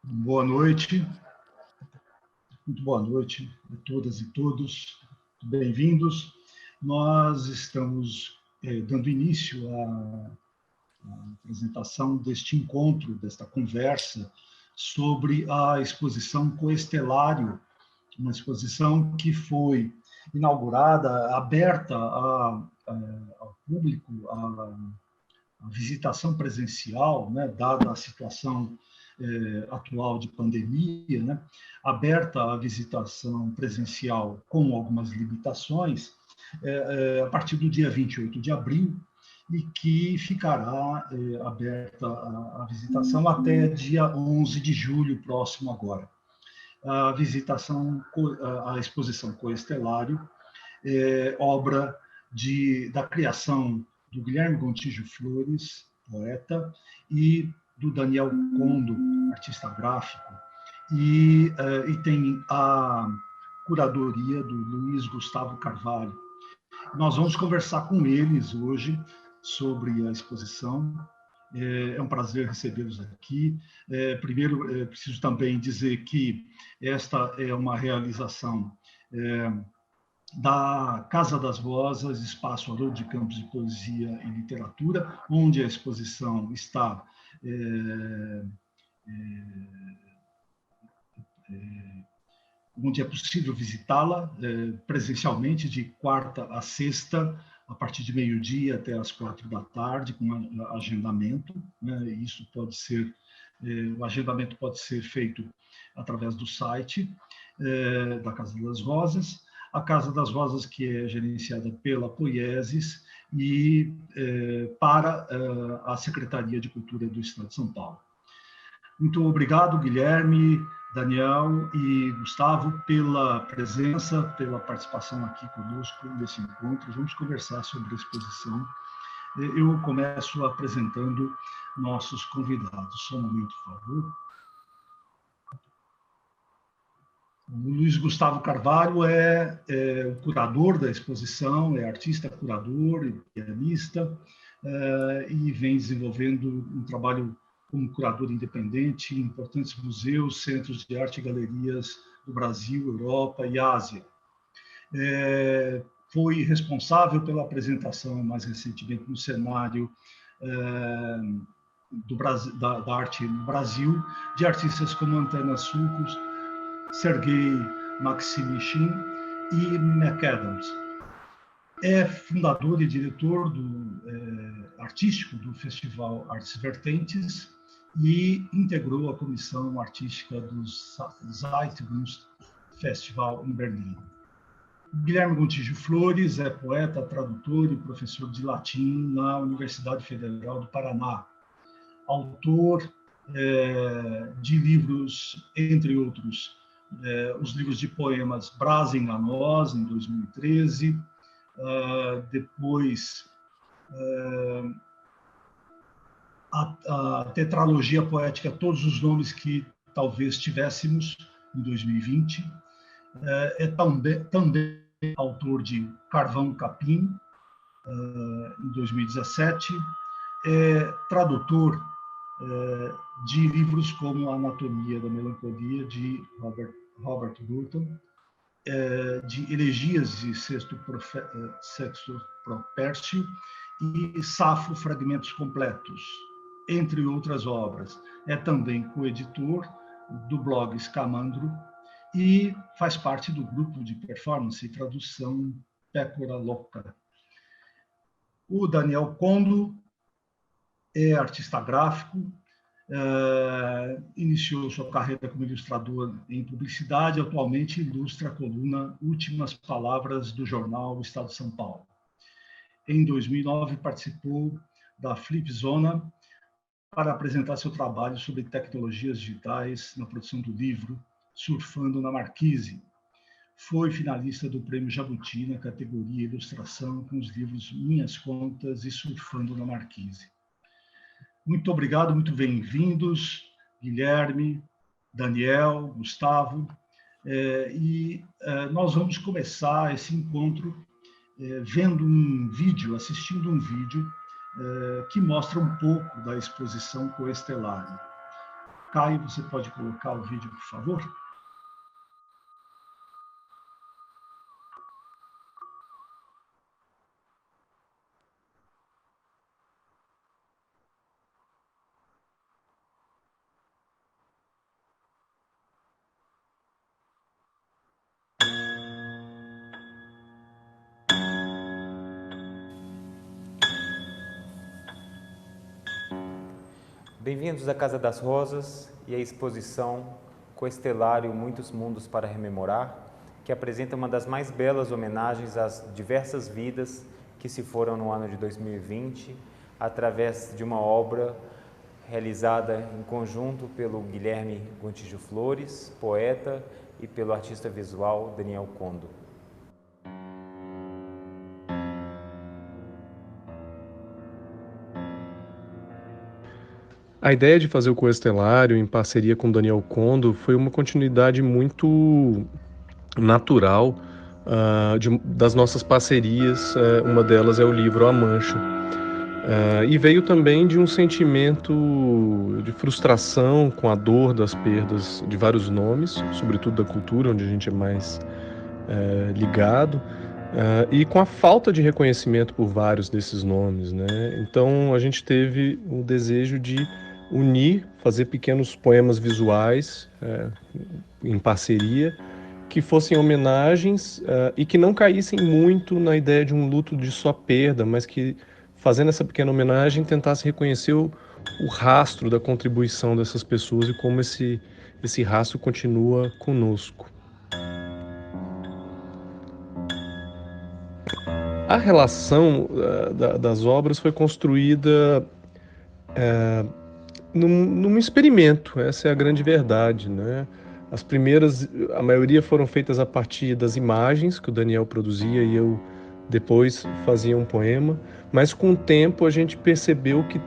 Boa noite, muito boa noite a todas e todos, bem-vindos. Nós estamos dando início à apresentação deste encontro, desta conversa sobre a exposição Coestelário, uma exposição que foi inaugurada, aberta ao público, a visitação presencial, né, dada a situação atual de pandemia, né, aberta à visitação presencial com algumas limitações, a partir do dia 28 de abril, e que ficará aberta a visitação até dia 11 de julho próximo agora. A visitação, a exposição Coestelário, obra da criação do Guilherme Gontijo Flores, poeta, e do Daniel Condo, artista gráfico, e tem a curadoria do Luiz Gustavo Carvalho. Nós vamos conversar com eles hoje sobre a exposição. É um prazer recebê-los aqui. Primeiro, preciso também dizer que esta é uma realização da Casa das Rosas, Espaço Haroldo de Campos de Poesia e Literatura, onde a exposição está onde é possível visitá-la presencialmente de quarta a sexta, a partir de meio-dia até as 4 da tarde, com agendamento, né? Isso pode ser, o agendamento pode ser feito através do site da Casa das Rosas. A Casa das Rosas, que é gerenciada pela Poiesis e para a Secretaria de Cultura do Estado de São Paulo. Muito obrigado, Guilherme, Daniel e Gustavo, pela presença, pela participação aqui conosco nesse encontro. Vamos conversar sobre a exposição. Eu começo apresentando nossos convidados. Só um momento, por favor. O Luiz Gustavo Carvalho é o curador da exposição, é artista, curador e pianista, e vem desenvolvendo um trabalho como curador independente em importantes museus, centros de arte e galerias do Brasil, Europa e Ásia. Foi responsável pela apresentação, mais recentemente, no cenário da arte no Brasil, de artistas como Antena Sulcos, Sergei Maximishin e McAdams. É fundador e diretor artístico do Festival Artes Vertentes e integrou a comissão artística do Zeitgeist Festival em Berlim. Guilherme Gontijo Flores é poeta, tradutor e professor de latim na Universidade Federal do Paraná. Autor de livros, entre outros, os livros de poemas Brasem a Nós, em 2013, depois a tetralogia poética Todos os Nomes que Talvez Tivéssemos, em 2020. É também autor de Carvão Capim, em 2017. É tradutor de livros como Anatomia da Melancolia, de Robert Burton, de Elegias de Sexto Propércio e Safo Fragmentos Completos, entre outras obras. É também coeditor do blog Scamandro e faz parte do grupo de performance e tradução Pécora Louca. O Daniel Condo é artista gráfico, iniciou sua carreira como ilustrador em publicidade, atualmente ilustra a coluna Últimas Palavras do jornal Estado de São Paulo. Em 2009, participou da Flipzona para apresentar seu trabalho sobre tecnologias digitais na produção do livro Surfando na Marquise. Foi finalista do Prêmio Jabuti na categoria Ilustração com os livros Minhas Contas e Surfando na Marquise. Muito obrigado, muito bem-vindos, Guilherme, Daniel, Gustavo. Nós vamos começar esse encontro vendo um vídeo, assistindo um vídeo que mostra um pouco da exposição Coestelário. Caio, você pode colocar o vídeo, por favor? Bem-vindos à Casa das Rosas e à exposição Coestelário Muitos Mundos para Rememorar, que apresenta uma das mais belas homenagens às diversas vidas que se foram no ano de 2020, através de uma obra realizada em conjunto pelo Guilherme Gontijo Flores, poeta, e pelo artista visual Daniel Condo. A ideia de fazer o Coestelário em parceria com Daniel Condo foi uma continuidade muito natural das nossas parcerias. Uma delas é o livro A Mancha. E veio também de um sentimento de frustração com a dor das perdas de vários nomes, sobretudo da cultura, onde a gente é mais ligado, e com a falta de reconhecimento por vários desses nomes, né? Então a gente teve o desejo de unir, fazer pequenos poemas visuais em parceria, que fossem homenagens e que não caíssem muito na ideia de um luto de só perda, mas que, fazendo essa pequena homenagem, tentasse reconhecer o rastro da contribuição dessas pessoas e como esse rastro continua conosco. A relação das obras foi construída num experimento, essa é a grande verdade, né? As primeiras, a maioria foram feitas a partir das imagens que o Daniel produzia e eu depois fazia um poema, mas com o tempo a gente percebeu que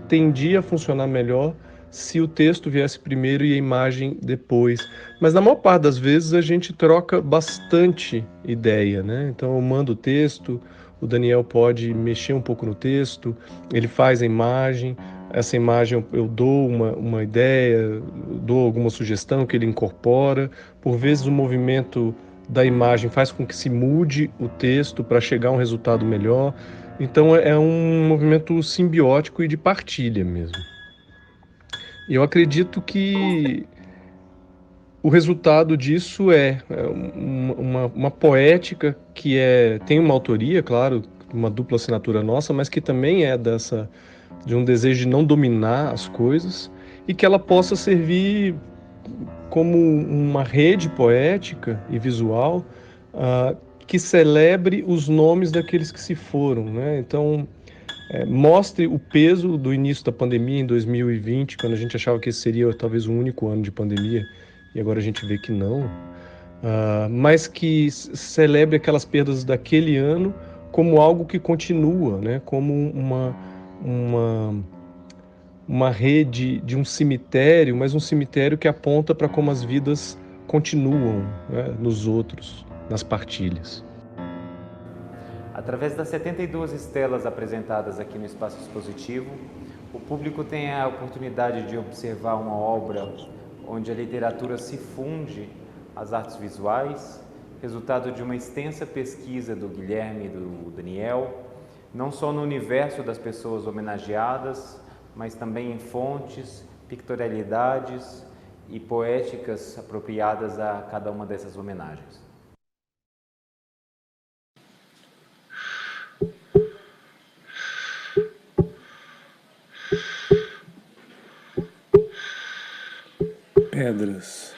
tendia a funcionar melhor se o texto viesse primeiro e a imagem depois. Mas na maior parte das vezes a gente troca bastante ideia, né? Então eu mando o texto, o Daniel pode mexer um pouco no texto, ele faz a imagem, essa imagem eu dou uma ideia, dou alguma sugestão que ele incorpora. Por vezes o movimento da imagem faz com que se mude o texto para chegar a um resultado melhor. Então é um movimento simbiótico e de partilha mesmo. E eu acredito que o resultado disso é uma poética que tem uma autoria, claro, uma dupla assinatura nossa, mas que também é de um desejo de não dominar as coisas e que ela possa servir como uma rede poética e visual que celebre os nomes daqueles que se foram, né? Então, mostre o peso do início da pandemia em 2020, quando a gente achava que esse seria talvez o único ano de pandemia, e agora a gente vê que não, mas que celebre aquelas perdas daquele ano como algo que continua, né? Como uma, uma rede de um cemitério, mas um cemitério que aponta para como as vidas continuam, né, nos outros, nas partilhas. Através das 72 estelas apresentadas aqui no espaço expositivo, o público tem a oportunidade de observar uma obra onde a literatura se funde às artes visuais, resultado de uma extensa pesquisa do Guilherme e do Daniel, não só no universo das pessoas homenageadas, mas também em fontes, pictorialidades e poéticas apropriadas a cada uma dessas homenagens. Pedras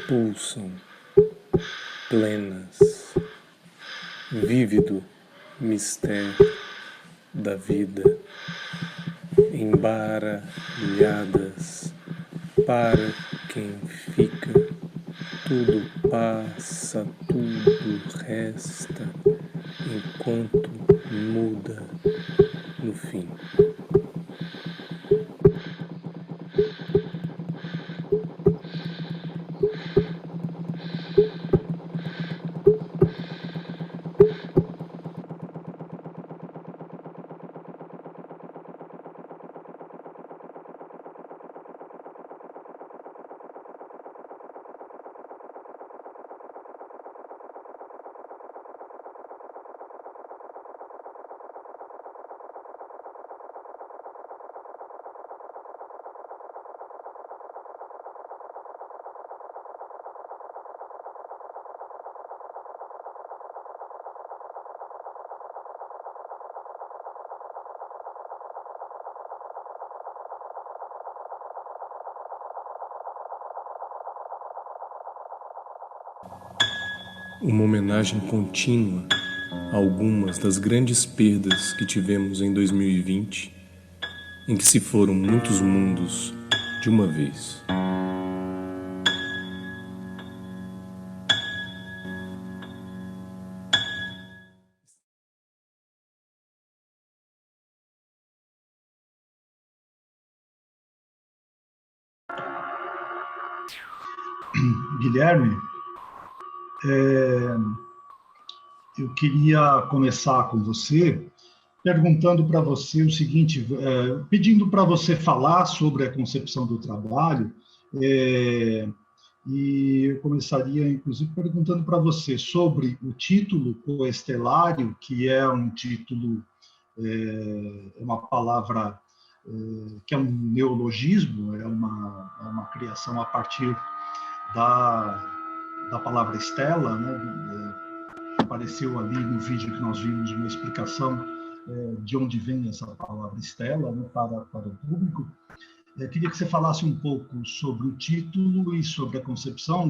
pulsam, plenas, vívido mistério da vida, embaralhadas para quem fica, tudo passa, tudo resta, enquanto muda no fim. Uma homenagem contínua a algumas das grandes perdas que tivemos em 2020, em que se foram muitos mundos de uma vez. Guilherme, eu queria começar com você perguntando para você o seguinte, pedindo para você falar sobre a concepção do trabalho, e eu começaria, inclusive, perguntando para você sobre o título coestelário, que é um título, uma palavra que é um neologismo, é uma criação a partir da palavra estela, né? Apareceu ali no vídeo que nós vimos uma explicação de onde vem essa palavra estela, né, para o público. Queria que você falasse um pouco sobre o título e sobre a concepção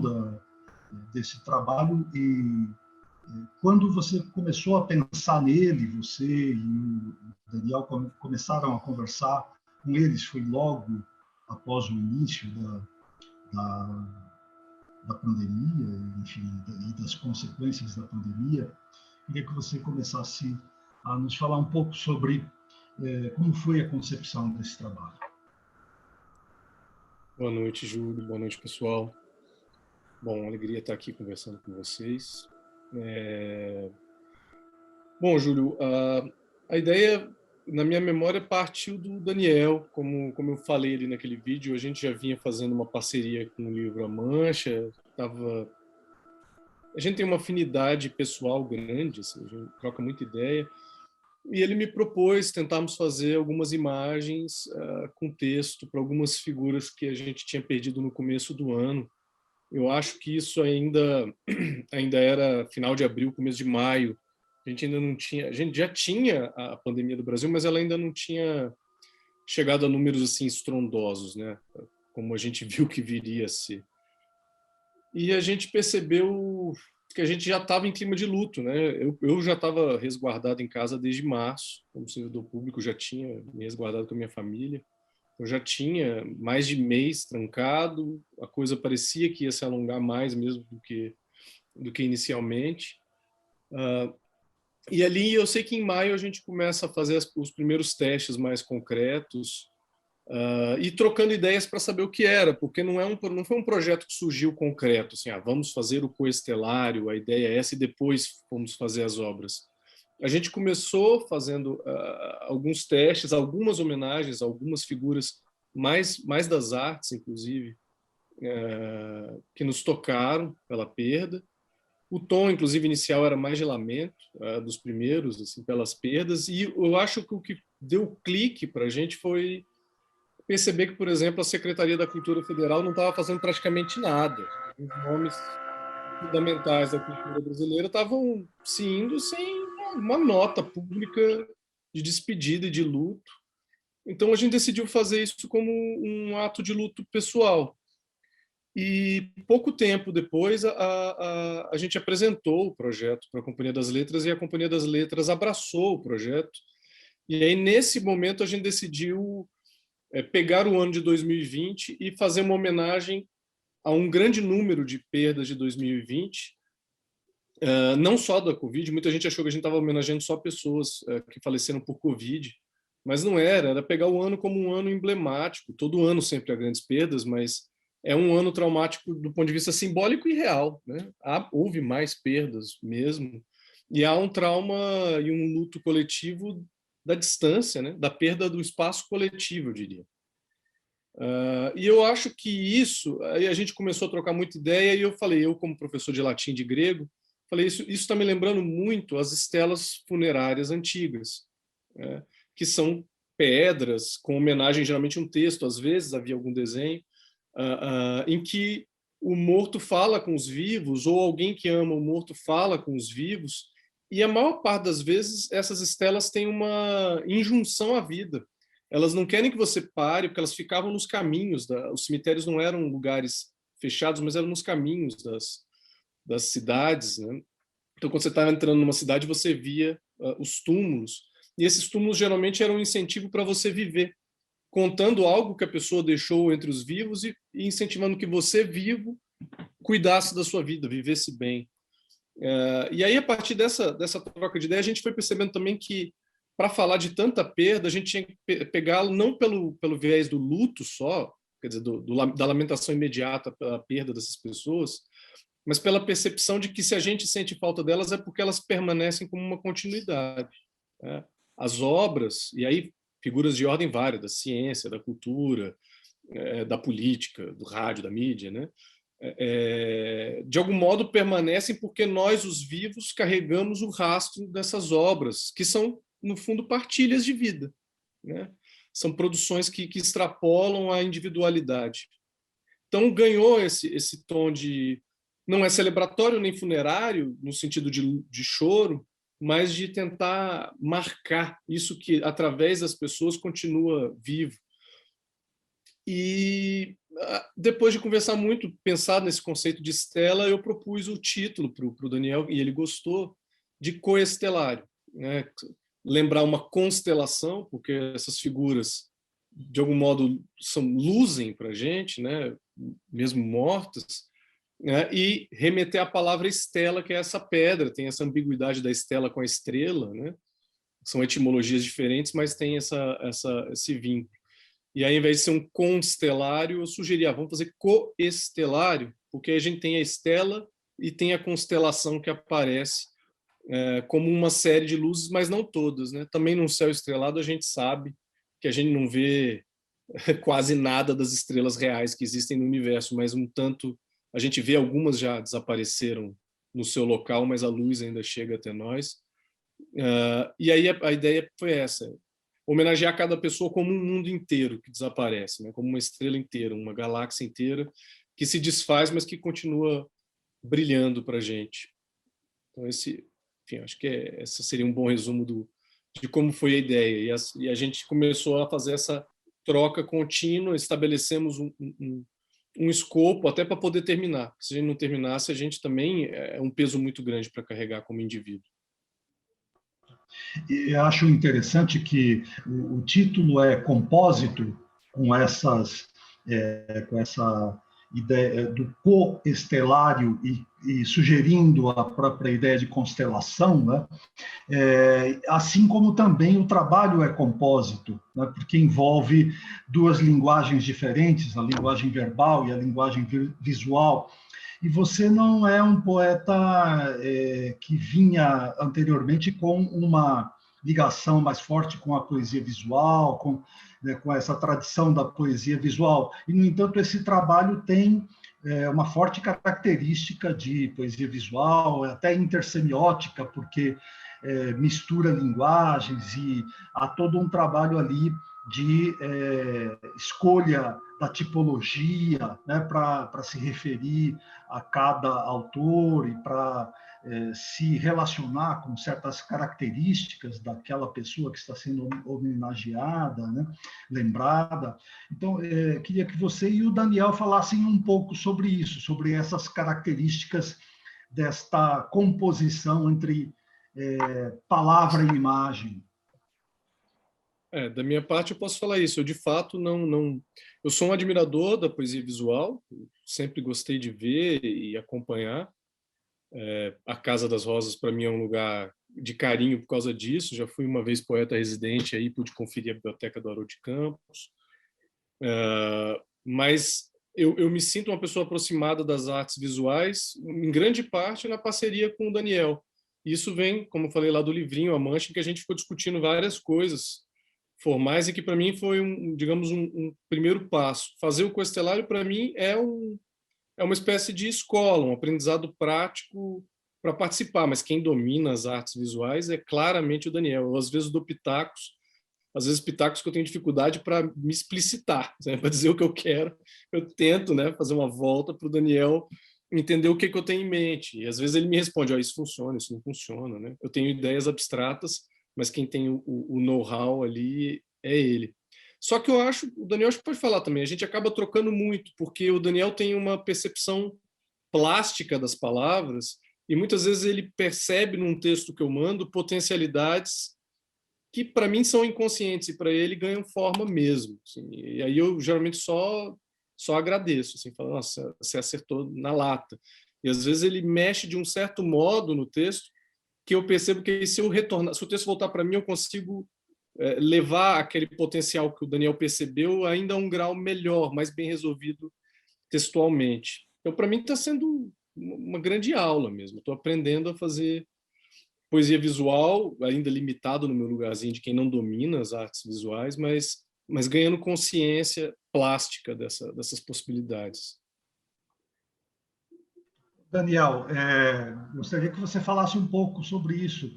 desse trabalho e quando você começou a pensar nele, você e o Daniel começaram a conversar com eles, foi logo após o início da pandemia, enfim, e das consequências da pandemia. Queria que você começasse a nos falar um pouco sobre como foi a concepção desse trabalho. Boa noite, Júlio. Boa noite, pessoal. Bom, alegria estar aqui conversando com vocês. Bom, Júlio, a ideia, na minha memória, partiu do Daniel. Como eu falei ali naquele vídeo, a gente já vinha fazendo uma parceria com o livro A Mancha. A gente tem uma afinidade pessoal grande, assim, a gente troca muita ideia. E ele me propôs tentarmos fazer algumas imagens com texto para algumas figuras que a gente tinha perdido no começo do ano. Eu acho que isso ainda era final de abril, começo de maio. A gente já tinha a pandemia do Brasil, mas ela ainda não tinha chegado a números assim estrondosos, né? Como a gente viu que viria a ser. E a gente percebeu que a gente já estava em clima de luto, né? Eu já estava resguardado em casa desde março, como servidor público, já tinha me resguardado com a minha família. Eu já tinha mais de mês trancado, a coisa parecia que ia se alongar mais mesmo do que inicialmente. E ali eu sei que em maio a gente começa a fazer os primeiros testes mais concretos e trocando ideias para saber o que era, porque não foi um projeto que surgiu concreto, assim, vamos fazer o coestelário, a ideia é essa e depois vamos fazer as obras. A gente começou fazendo alguns testes, algumas homenagens, algumas figuras mais das artes, inclusive, que nos tocaram pela perda. O tom, inclusive, inicial era mais de lamento, dos primeiros, assim, pelas perdas. E eu acho que o que deu clique para a gente foi perceber que, por exemplo, a Secretaria da Cultura Federal não estava fazendo praticamente nada. Os nomes fundamentais da cultura brasileira estavam se indo sem uma nota pública de despedida e de luto. Então a gente decidiu fazer isso como um ato de luto pessoal. E pouco tempo depois a gente apresentou o projeto para a Companhia das Letras e a Companhia das Letras abraçou o projeto. E aí nesse momento a gente decidiu pegar o ano de 2020 e fazer uma homenagem a um grande número de perdas de 2020, não só da Covid. Muita gente achou que a gente estava homenageando só pessoas que faleceram por Covid, mas não era pegar o ano como um ano emblemático. Todo ano sempre há grandes perdas, mas é um ano traumático do ponto de vista simbólico e real, né? Houve mais perdas mesmo, e há um trauma e um luto coletivo da distância, né? Da perda do espaço coletivo, eu diria. E eu acho que isso, aí a gente começou a trocar muita ideia e eu falei, eu como professor de latim e de grego, falei, isso está me lembrando muito as estelas funerárias antigas, né? Que são pedras com homenagem, geralmente um texto, às vezes havia algum desenho, em que o morto fala com os vivos, ou alguém que ama o morto fala com os vivos, e a maior parte das vezes essas estelas têm uma injunção à vida. Elas não querem que você pare, porque elas ficavam nos caminhos. Os cemitérios não eram lugares fechados, mas eram nos caminhos das cidades, né? Então, quando você estava entrando numa cidade, você via os túmulos, e esses túmulos geralmente eram um incentivo para você viver, contando algo que a pessoa deixou entre os vivos e incentivando que você, vivo, cuidasse da sua vida, vivesse bem. E aí, a partir dessa troca de ideia, a gente foi percebendo também que, para falar de tanta perda, a gente tinha que pegá-lo não pelo viés do luto só, quer dizer, da lamentação imediata pela perda dessas pessoas, mas pela percepção de que, se a gente sente falta delas, é porque elas permanecem como uma continuidade, né? As obras, e aí figuras de ordem vária, da ciência, da cultura, da política, do rádio, da mídia, né? De algum modo permanecem porque nós, os vivos, carregamos o rastro dessas obras, que são, no fundo, partilhas de vida, né? São produções que extrapolam a individualidade. Então, ganhou esse tom de... Não é celebratório nem funerário, no sentido de choro, mas de tentar marcar isso que, através das pessoas, continua vivo. E depois de conversar muito, pensar nesse conceito de estela, eu propus o título para o Daniel, e ele gostou, de coestelário, né? Lembrar uma constelação, porque essas figuras, de algum modo, luzem para a gente, né? Mesmo mortas, né? E remeter à palavra estela, que é essa pedra, tem essa ambiguidade da estela com a estrela, né? São etimologias diferentes, mas tem esse vínculo. E aí, ao invés de ser um constelário, eu sugeria, vamos fazer coestelário, porque a gente tem a estela e tem a constelação que aparece como uma série de luzes, mas não todas, né? Também no céu estrelado a gente sabe que a gente não vê quase nada das estrelas reais que existem no universo, mas um tanto a gente vê, algumas já desapareceram no seu local, mas a luz ainda chega até nós. E aí a ideia foi essa: homenagear cada pessoa como um mundo inteiro que desaparece, né? Como uma estrela inteira, uma galáxia inteira que se desfaz, mas que continua brilhando para a gente. Então, enfim, acho que esse seria um bom resumo de como foi a ideia. E a gente começou a fazer essa troca contínua, estabelecemos um escopo até para poder terminar. Se a gente não terminasse, a gente também é um peso muito grande para carregar como indivíduo. Eu acho interessante que o título é compósito, com essa ideia do coestelário e sugerindo a própria ideia de constelação, né? Assim como também o trabalho é compósito, né? Porque envolve duas linguagens diferentes, a linguagem verbal e a linguagem visual. E você não é um poeta que vinha anteriormente com uma ligação mais forte com a poesia visual, com essa tradição da poesia visual. E, no entanto, esse trabalho tem uma forte característica de poesia visual, até intersemiótica, porque mistura linguagens e há todo um trabalho ali de escolha da tipologia, né, para se referir a cada autor e para se relacionar com certas características daquela pessoa que está sendo homenageada, né, lembrada. Então, queria que você e o Daniel falassem um pouco sobre isso, sobre essas características desta composição entre palavra e imagem. Da minha parte, eu posso falar isso. Eu, de fato, não... Eu sou um admirador da poesia visual, sempre gostei de ver e acompanhar. A Casa das Rosas, para mim, é um lugar de carinho por causa disso. Já fui uma vez poeta residente, aí pude conferir a Biblioteca do Haroldo de Campos. Mas eu me sinto uma pessoa aproximada das artes visuais, em grande parte na parceria com o Daniel. Isso vem, como eu falei lá do livrinho, A Mancha, em que a gente ficou discutindo várias coisas formais e que para mim foi digamos um primeiro passo. Fazer o coestelário para mim é uma espécie de escola, um aprendizado prático para participar, mas quem domina as artes visuais é claramente o Daniel. Eu, às vezes, dou pitacos, às vezes pitacos que eu tenho dificuldade para me explicitar, né, para dizer o que eu quero. Eu tento, né, fazer uma volta para o Daniel entender o que eu tenho em mente. E às vezes ele me responde: isso funciona, isso não funciona, né? Eu tenho ideias abstratas, mas quem tem o know-how ali é ele. Só que eu acho, o Daniel acho que pode falar também, a gente acaba trocando muito, porque o Daniel tem uma percepção plástica das palavras, e muitas vezes ele percebe num texto que eu mando potencialidades que para mim são inconscientes e para ele ganham forma mesmo. Assim. E aí eu geralmente só agradeço, assim, falo, nossa, você acertou na lata. E às vezes ele mexe de um certo modo no texto que eu percebo que se eu retornar, se o texto voltar para mim, eu consigo levar aquele potencial que o Daniel percebeu ainda a um grau melhor, mais bem resolvido textualmente. Então, para mim, está sendo uma grande aula mesmo. Estou aprendendo a fazer poesia visual, ainda limitado no meu lugarzinho de quem não domina as artes visuais, mas ganhando consciência plástica dessas possibilidades. Daniel, gostaria que você falasse um pouco sobre isso,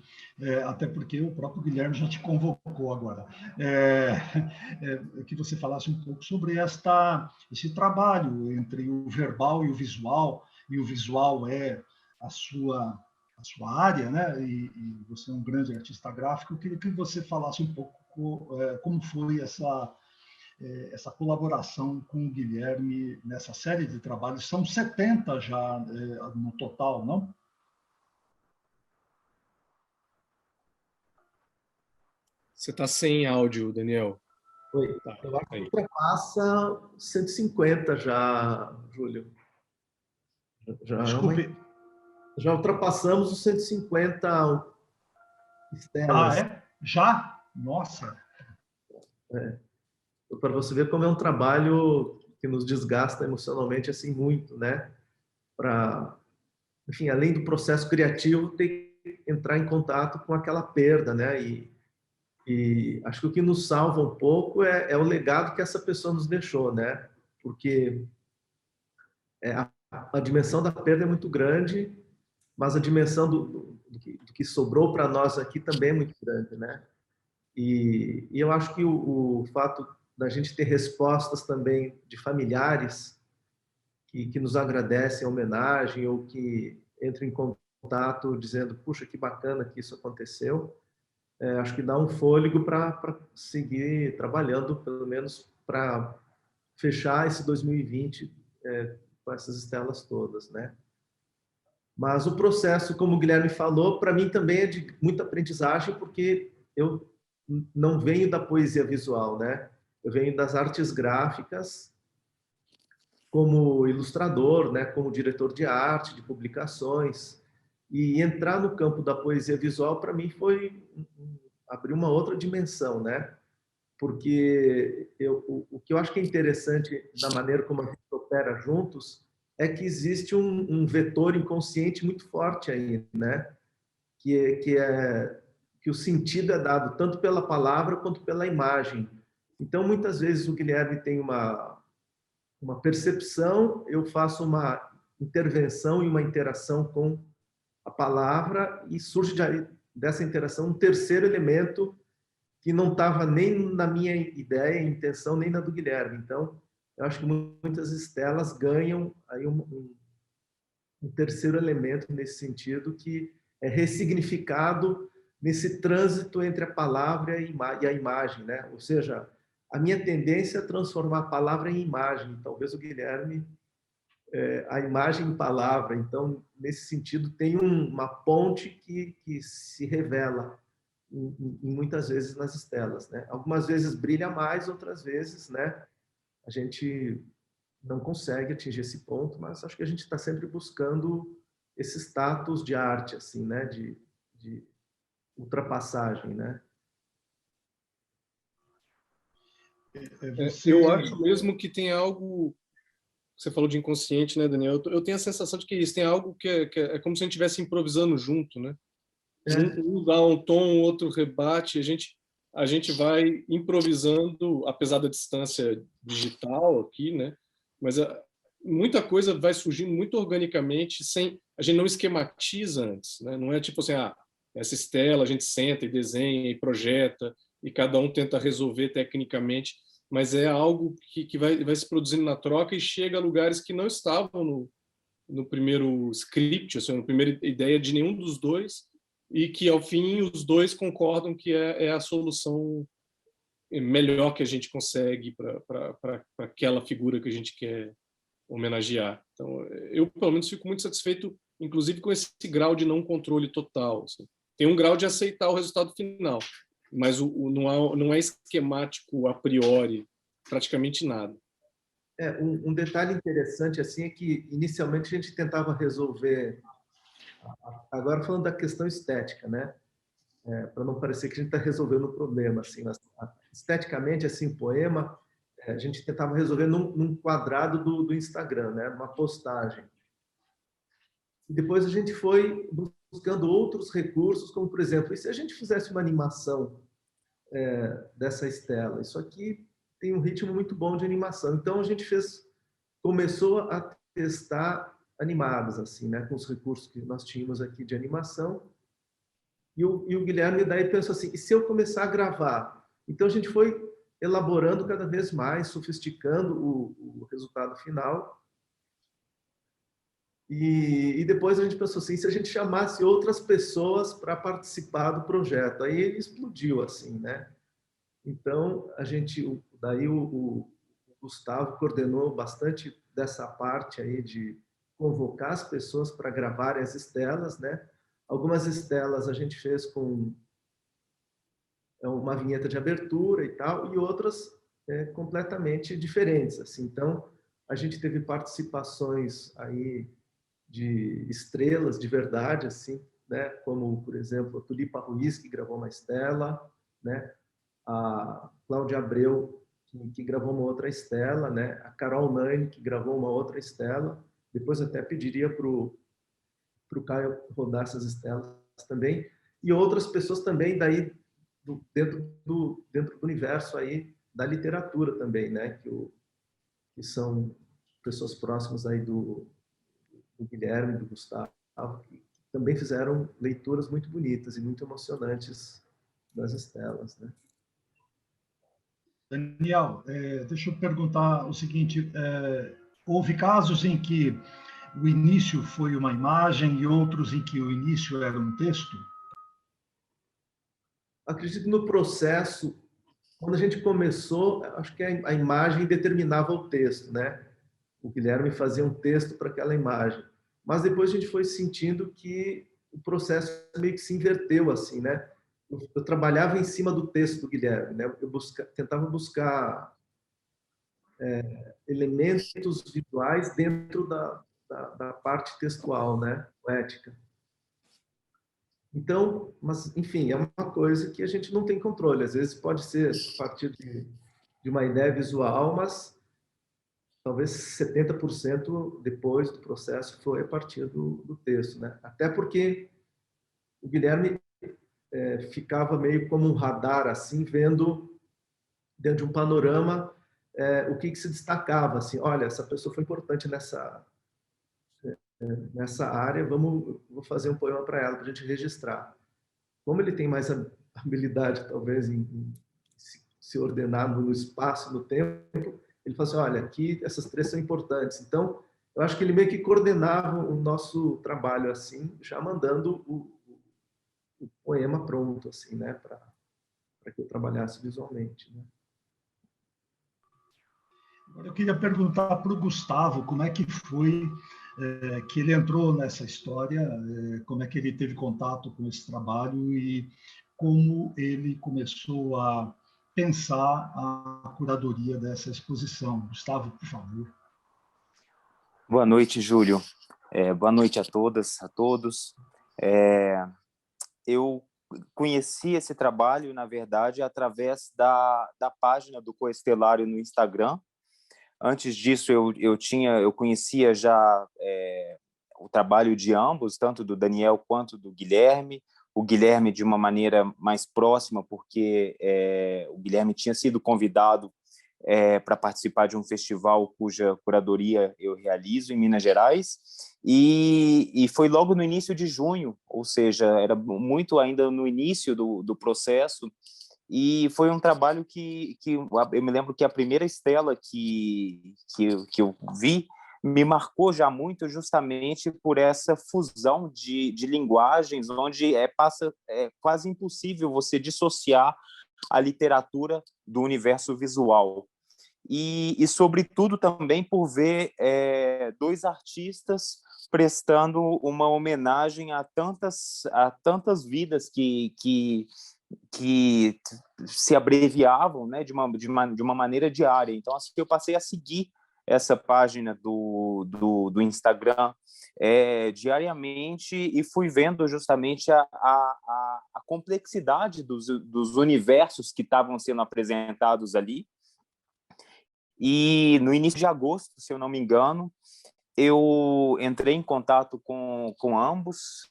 até porque o próprio Guilherme já te convocou agora. Que você falasse um pouco sobre esse trabalho entre o verbal e o visual é a sua área, né? E você é um grande artista gráfico. Eu queria que você falasse um pouco como foi essa colaboração com o Guilherme nessa série de trabalhos. São 70 já no total, não? Você está sem áudio, Daniel. Oi. Tá, Eu acho que aí. ultrapassa 150 já, Júlio. Desculpe. Já ultrapassamos os 150 estelas. Ah, é? Já? Nossa! Para você ver como é um trabalho que nos desgasta emocionalmente assim muito, né? Enfim, além do processo criativo, tem que entrar em contato com aquela perda, né? E acho que o que nos salva um pouco é o legado que essa pessoa nos deixou, né? Porque a dimensão da perda é muito grande, mas a dimensão do que sobrou para nós aqui também é muito grande, né? E eu acho que o fato da gente ter respostas também de familiares que nos agradecem a homenagem ou que entram em contato dizendo, puxa, que bacana que isso aconteceu, acho que dá um fôlego para seguir trabalhando, pelo menos para fechar esse 2020 com essas estelas todas, né? Mas o processo, como o Guilherme falou, para mim também é de muita aprendizagem, porque eu não venho da poesia visual, né? Eu venho das artes gráficas como ilustrador, né? Como diretor de arte, de publicações. E entrar no campo da poesia visual, para mim, foi abrir uma outra dimensão, né? Porque o que eu acho que é interessante da maneira como a gente opera juntos é que existe um vetor inconsciente muito forte aí, né? Que o sentido é dado tanto pela palavra quanto pela imagem. Então, muitas vezes o Guilherme tem uma percepção, eu faço uma intervenção e uma interação com a palavra e surge dessa interação um terceiro elemento que não estava nem na minha ideia, intenção, nem na do Guilherme. Então, eu acho que muitas estelas ganham aí um terceiro elemento nesse sentido, que é ressignificado nesse trânsito entre a palavra e a imagem, né? Ou seja, a minha tendência é transformar a palavra em imagem. Talvez o Guilherme, a imagem em palavra. Então, nesse sentido, tem uma ponte que se revela muitas vezes nas estelas, né? Algumas vezes brilha mais, outras vezes, né? A gente não consegue atingir esse ponto, mas acho que a gente está sempre buscando esse status de arte, assim, né? De ultrapassagem, né? Eu acho mesmo que tem algo. Você falou de inconsciente, né, Daniel? Eu tenho a sensação de que isso tem algo que é como se a gente estivesse improvisando junto, né? Um dá um tom, o outro rebate. A gente vai improvisando, apesar da distância digital aqui, né? Mas muita coisa vai surgindo muito organicamente, sem a gente não esquematiza antes, né? Não é tipo assim, essa estela a gente senta e desenha e projeta e cada um tenta resolver tecnicamente, mas é algo que vai se produzindo na troca e chega a lugares que não estavam no primeiro script, assim, na primeira ideia de nenhum dos dois, e que ao fim os dois concordam que é a solução melhor que a gente consegue para aquela figura que a gente quer homenagear. Então, eu, pelo menos, fico muito satisfeito, inclusive, com esse grau de não controle total. Assim. Tem um grau de aceitar o resultado final, mas não é esquemático a priori, praticamente nada. Um detalhe interessante assim é que, inicialmente, a gente tentava resolver, agora falando da questão estética, né? Para não parecer que a gente está resolvendo o problema. Assim, esteticamente, assim, o poema, a gente tentava resolver num quadrado do Instagram, né? Uma postagem. E depois a gente foi buscando outros recursos, como, por exemplo, e se a gente fizesse uma animação dessa estela? Isso aqui tem um ritmo muito bom de animação. Então, a gente começou a testar animadas, assim, né? Com os recursos que nós tínhamos aqui de animação. E o Guilherme daí pensou assim, e se eu começar a gravar? Então, a gente foi elaborando cada vez mais, sofisticando o resultado final. E depois a gente pensou assim, se a gente chamasse outras pessoas para participar do projeto? Aí ele explodiu, assim, né? Então, daí o Gustavo coordenou bastante dessa parte aí de convocar as pessoas para gravarem as estelas, né? Algumas estelas a gente fez com uma vinheta de abertura e tal, e outras completamente diferentes, assim. Então, a gente teve participações aí de estrelas de verdade, assim, né? Como, por exemplo, a Tulipa Ruiz, que gravou uma estela, né? A Cláudia Abreu, que gravou uma outra estela, né? A Carol Nani, que gravou uma outra estela. Depois até pediria para o Caio rodar essas estelas também. E outras pessoas também daí dentro do universo aí da literatura também, né? Que são pessoas próximas aí do Guilherme, do Gustavo, que também fizeram leituras muito bonitas e muito emocionantes das estelas, né? Daniel, deixa eu perguntar o seguinte: houve casos em que o início foi uma imagem e outros em que o início era um texto? Acredito que no processo, quando a gente começou, acho que a imagem determinava o texto, né? O Guilherme fazia um texto para aquela imagem. Mas depois a gente foi sentindo que o processo meio que se inverteu, assim, né? Eu trabalhava em cima do texto do Guilherme, né? Eu tentava buscar elementos visuais dentro da parte textual, né? Poética. Então, mas, enfim, é uma coisa que a gente não tem controle. Às vezes pode ser a partir de uma ideia visual, mas talvez 70% depois do processo foi a partir do texto, né? Até porque o Guilherme ficava meio como um radar, assim, vendo dentro de um panorama o que se destacava, assim, olha, essa pessoa foi importante nessa área, vou fazer um poema para ela, para a gente registrar. Como ele tem mais habilidade, talvez, em se ordenar no espaço, no tempo, ele fala assim, olha, aqui essas três são importantes. Então, eu acho que ele meio que coordenava o nosso trabalho assim, já mandando o poema pronto, assim, né, para que eu trabalhasse visualmente, né? Agora eu queria perguntar para o Gustavo como é que foi que ele entrou nessa história, como é que ele teve contato com esse trabalho e como ele começou a pensar a curadoria dessa exposição. Gustavo, por favor. Boa noite, Júlio. Boa noite a todas, a todos. Eu conheci esse trabalho, na verdade, através da página do Coestelário no Instagram. Antes disso, eu conhecia já o trabalho de ambos, tanto do Daniel quanto do Guilherme. O Guilherme de uma maneira mais próxima, porque o Guilherme tinha sido convidado para participar de um festival cuja curadoria eu realizo em Minas Gerais, e foi logo no início de junho, ou seja, era muito ainda no início do processo, e foi um trabalho que eu me lembro que a primeira estela que eu vi me marcou já muito justamente por essa fusão de linguagens, onde é quase impossível você dissociar a literatura do universo visual. e sobretudo, também por ver dois artistas prestando uma homenagem a tantas vidas que se abreviavam, né, de uma maneira diária. Então, assim, eu passei a seguir essa página do Instagram diariamente e fui vendo justamente a complexidade dos universos que estavam sendo apresentados ali. E no início de agosto, se eu não me engano, eu entrei em contato com ambos,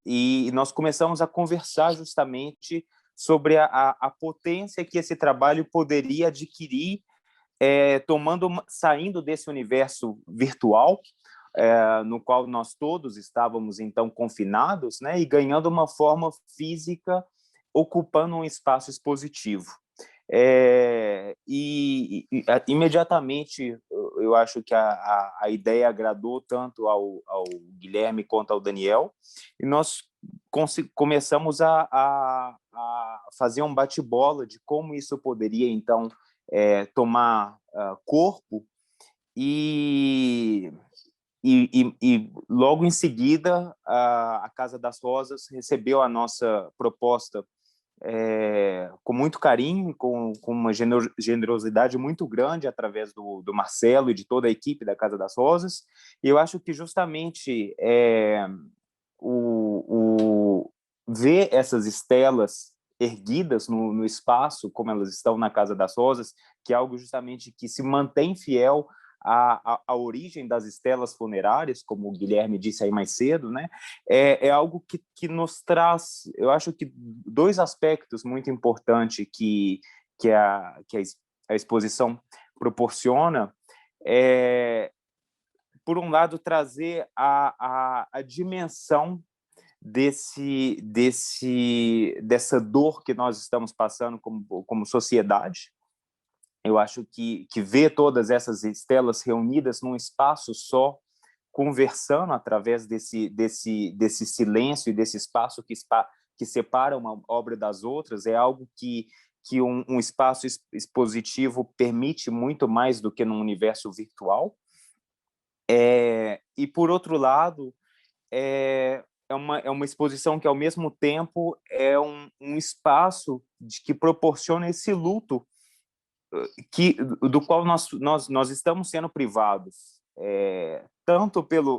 e nós começamos a conversar justamente sobre a potência que esse trabalho poderia adquirir, saindo desse universo virtual, no qual nós todos estávamos então confinados, né, e ganhando uma forma física, ocupando um espaço expositivo. Imediatamente eu acho que a ideia agradou tanto ao Guilherme quanto ao Daniel, e nós começamos a fazer um bate-bola de como isso poderia então tomar corpo, e logo em seguida a Casa das Rosas recebeu a nossa proposta com muito carinho, com uma generosidade muito grande através do Marcelo e de toda a equipe da Casa das Rosas. E eu acho que justamente ver essas estelas erguidas no espaço, como elas estão na Casa das Rosas, que é algo justamente que se mantém fiel a origem das estelas funerárias, como o Guilherme disse aí mais cedo, né? É algo que nos traz, eu acho que dois aspectos muito importantes que a exposição proporciona. Por um lado, trazer a dimensão dessa dor que nós estamos passando como sociedade. Eu acho que ver todas essas estelas reunidas num espaço só, conversando através desse silêncio e desse espaço que separa uma obra das outras, é algo que um espaço expositivo permite muito mais do que num universo virtual. E, por outro lado, é uma exposição que, ao mesmo tempo, é um espaço que proporciona esse luto do qual nós estamos sendo privados, tanto pelo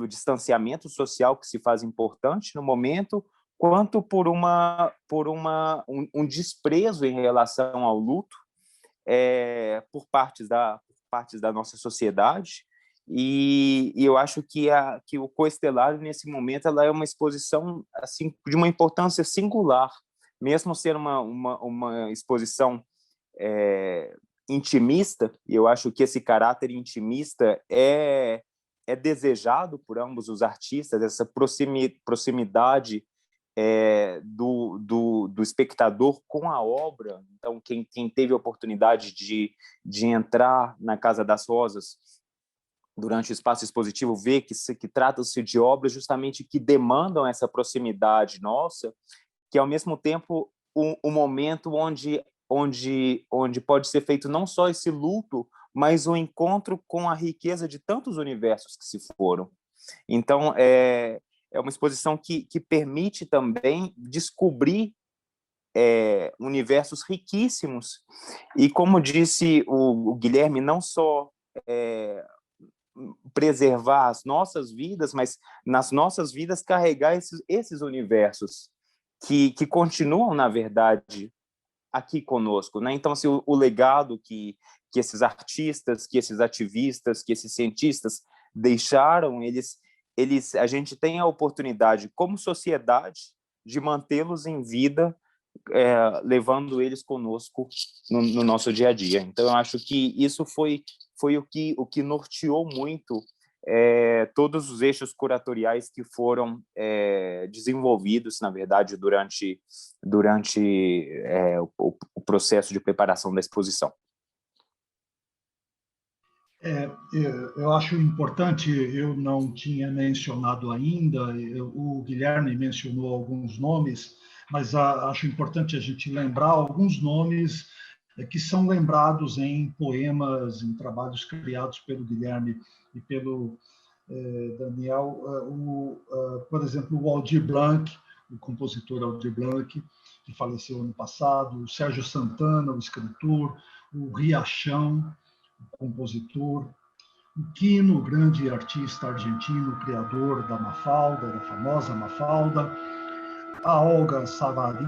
distanciamento social que se faz importante no momento, quanto por um desprezo em relação ao luto por partes da nossa sociedade. E eu acho que o Coestelário, nesse momento, ela é uma exposição assim, de uma importância singular, mesmo ser uma exposição intimista, e eu acho que esse caráter intimista é desejado por ambos os artistas, essa proximidade do espectador com a obra. Então, quem teve a oportunidade de entrar na Casa das Rosas durante o espaço expositivo vê que trata-se de obras justamente que demandam essa proximidade nossa, que, ao mesmo tempo, um momento onde pode ser feito não só esse luto, mas o encontro com a riqueza de tantos universos que se foram. Então, é uma exposição que permite também descobrir universos riquíssimos, e, como disse o Guilherme, não só preservar as nossas vidas, mas nas nossas vidas carregar esses universos que continuam, na verdade, aqui conosco, né? Então, assim, o legado que esses artistas, que esses ativistas, que esses cientistas deixaram, a gente tem a oportunidade, como sociedade, de mantê-los em vida, levando eles conosco no nosso dia a dia. Então, eu acho que isso foi o que norteou muito todos os eixos curatoriais que foram desenvolvidos, na verdade, durante o processo de preparação da exposição. Eu acho importante, eu não tinha mencionado ainda, o Guilherme mencionou alguns nomes, mas acho importante a gente lembrar alguns nomes que são lembrados em poemas, em trabalhos criados pelo Guilherme e pelo Daniel. Por exemplo, o Aldir Blanc, o compositor Aldir Blanc, que faleceu ano passado, o Sérgio Santana, o escritor, o Riachão, o compositor, o Quino, o grande artista argentino, criador da Mafalda, da famosa Mafalda, a Olga Savary,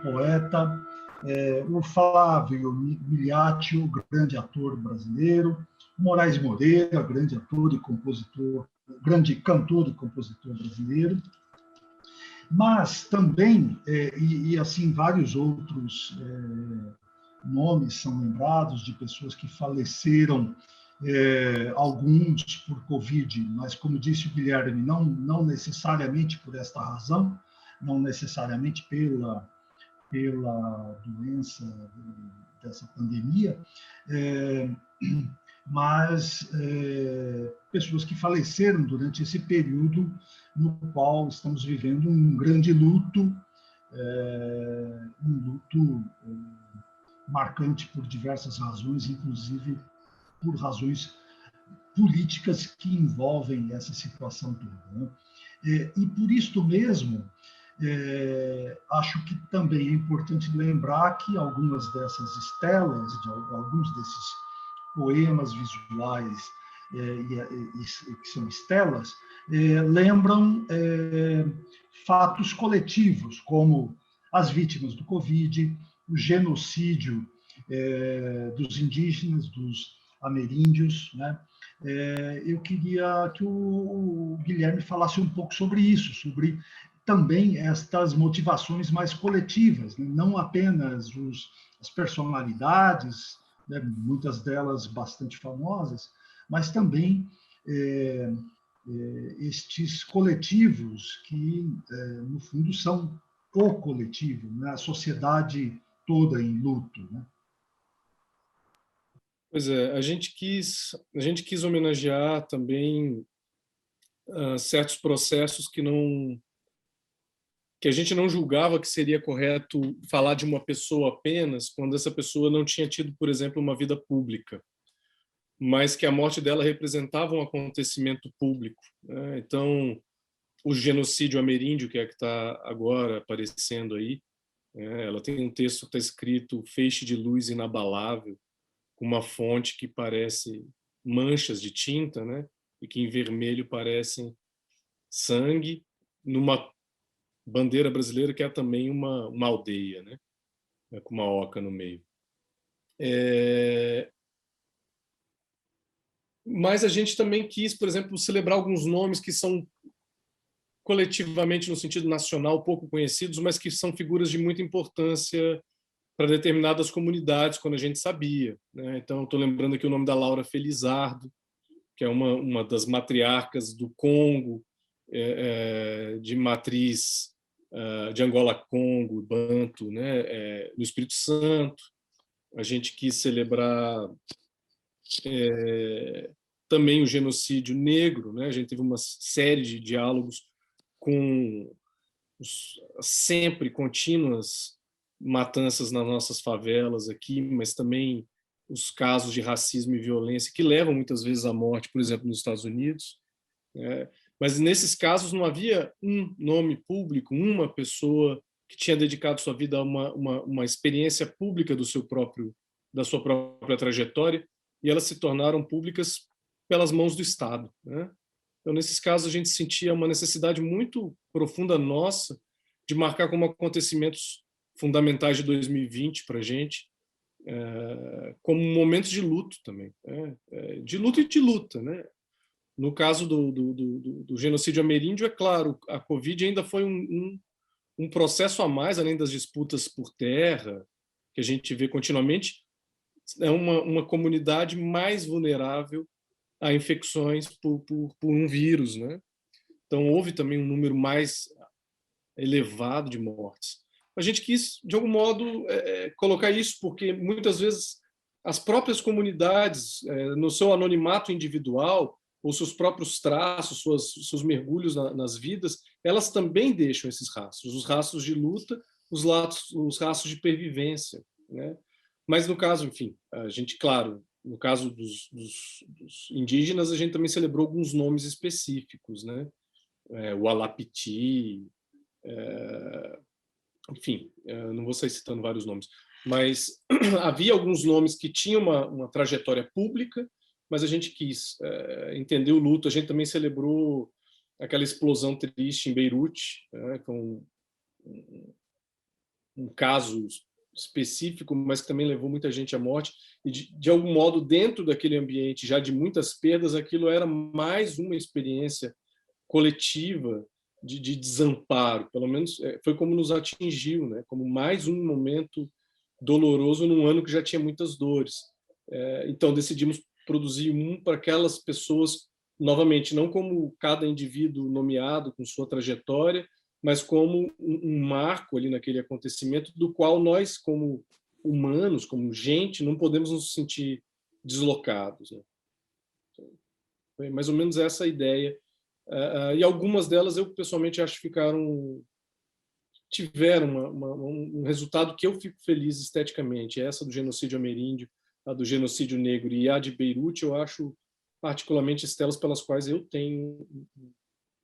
poeta, o Flávio Miliati, o grande ator brasileiro, Moraes Moreira, grande ator e compositor, grande cantor e compositor brasileiro, mas também, e assim vários outros nomes são lembrados de pessoas que faleceram, alguns por Covid, mas, como disse o Guilherme, não necessariamente por esta razão, não necessariamente pela doença dessa pandemia, mas pessoas que faleceram durante esse período no qual estamos vivendo um grande luto, marcante por diversas razões, inclusive por razões políticas que envolvem essa situação toda, né? E por isto mesmo, acho que também é importante lembrar que algumas dessas estelas, alguns desses poemas visuais que são estelas, lembram fatos coletivos, como as vítimas do Covid, o genocídio dos indígenas, dos ameríndios, né? Eu queria que o Guilherme falasse um pouco sobre isso, sobre também estas motivações mais coletivas, né? Não apenas as personalidades, né? Muitas delas bastante famosas, mas também estes coletivos que, no fundo, são o coletivo, né? A sociedade toda em luto, né? Pois é, a gente quis homenagear também certos processos que a gente não julgava que seria correto falar de uma pessoa apenas quando essa pessoa não tinha tido, por exemplo, uma vida pública, mas que a morte dela representava um acontecimento público, né? Então, o genocídio ameríndio, que é que está agora aparecendo aí, ela tem um texto que está escrito "Feixe de luz inabalável", com uma fonte que parece manchas de tinta, né? E que em vermelho parecem sangue, numa bandeira brasileira que é também uma aldeia, né? Com uma oca no meio. Mas a gente também quis, por exemplo, celebrar alguns nomes que são coletivamente, no sentido nacional, pouco conhecidos, mas que são figuras de muita importância para determinadas comunidades, quando a gente sabia, né? Então, estou lembrando aqui o nome da Laura Felizardo, que é uma das matriarcas do Congo, de matriz de Angola-Congo, Banto, né? No Espírito Santo. A gente quis celebrar também o genocídio negro, né? A gente teve uma série de diálogos com sempre contínuas matanças nas nossas favelas aqui, mas também os casos de racismo e violência que levam muitas vezes à morte, por exemplo, nos Estados Unidos. Mas nesses casos não havia um nome público, uma pessoa que tinha dedicado sua vida a uma experiência pública da sua própria trajetória, e elas se tornaram públicas pelas mãos do Estado, né? Então, nesses casos, a gente sentia uma necessidade muito profunda nossa de marcar como acontecimentos fundamentais de 2020 para a gente, como momentos de luto também, de luto e de luta, né? No caso do genocídio ameríndio, é claro, a Covid ainda foi um processo a mais, além das disputas por terra, que a gente vê continuamente, é uma comunidade mais vulnerável a infecções por um vírus, né? Então, houve também um número mais elevado de mortes. A gente quis, de algum modo, colocar isso, porque muitas vezes as próprias comunidades, no seu anonimato individual, ou seus próprios traços, seus mergulhos nas vidas, elas também deixam esses rastros, os rastros de luta, os rastros de pervivência, né? Mas no caso, enfim, a gente, claro, no caso dos indígenas, a gente também celebrou alguns nomes específicos, né? O Alapiti, enfim, não vou sair citando vários nomes, mas havia alguns nomes que tinham uma trajetória pública, mas a gente quis entender o luto. A gente também celebrou aquela explosão triste em Beirute, com um caso específico, mas que também levou muita gente à morte. E, de algum modo, dentro daquele ambiente já de muitas perdas, aquilo era mais uma experiência coletiva de desamparo. Pelo menos foi como nos atingiu, né? Como mais um momento doloroso num ano que já tinha muitas dores. Então, decidimos produzir um para aquelas pessoas, novamente, não como cada indivíduo nomeado com sua trajetória, mas como um marco ali naquele acontecimento do qual nós, como humanos, como gente, não podemos nos sentir deslocados, né? Foi mais ou menos essa a ideia. E algumas delas eu pessoalmente acho que tiveram um resultado que eu fico feliz esteticamente. Essa do genocídio ameríndio, a do genocídio negro e a de Beirute, eu acho particularmente estelas pelas quais eu tenho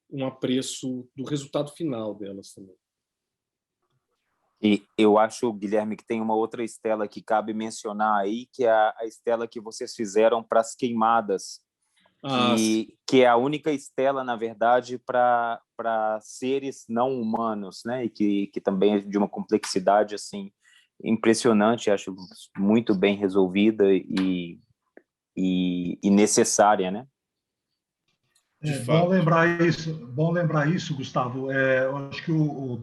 um apreço do resultado final delas também. E eu acho, Guilherme, que tem uma outra estela que cabe mencionar aí, que é a estela que vocês fizeram para as queimadas, que é a única estela, na verdade, para seres não humanos, né? E que também é de uma complexidade assim impressionante, acho muito bem resolvida e necessária, né? Bom lembrar isso, Gustavo. Eu acho que o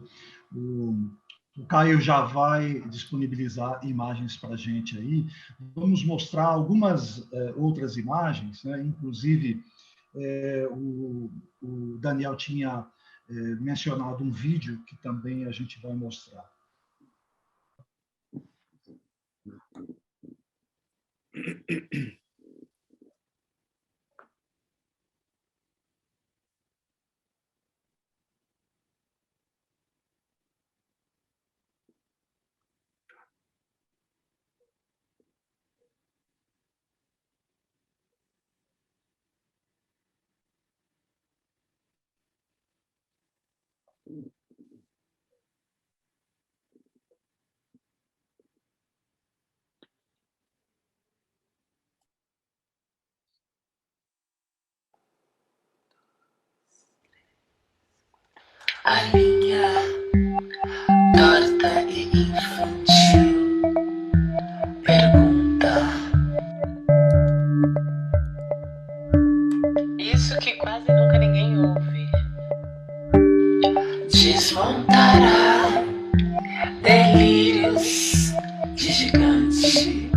Caio já vai disponibilizar imagens para a gente aí. Vamos mostrar algumas outras imagens, né? Inclusive, o Daniel tinha mencionado um vídeo que também a gente vai mostrar. A linha torta e infantil pergunta: isso que quase nunca ninguém ouve desmontará delírios de gigante.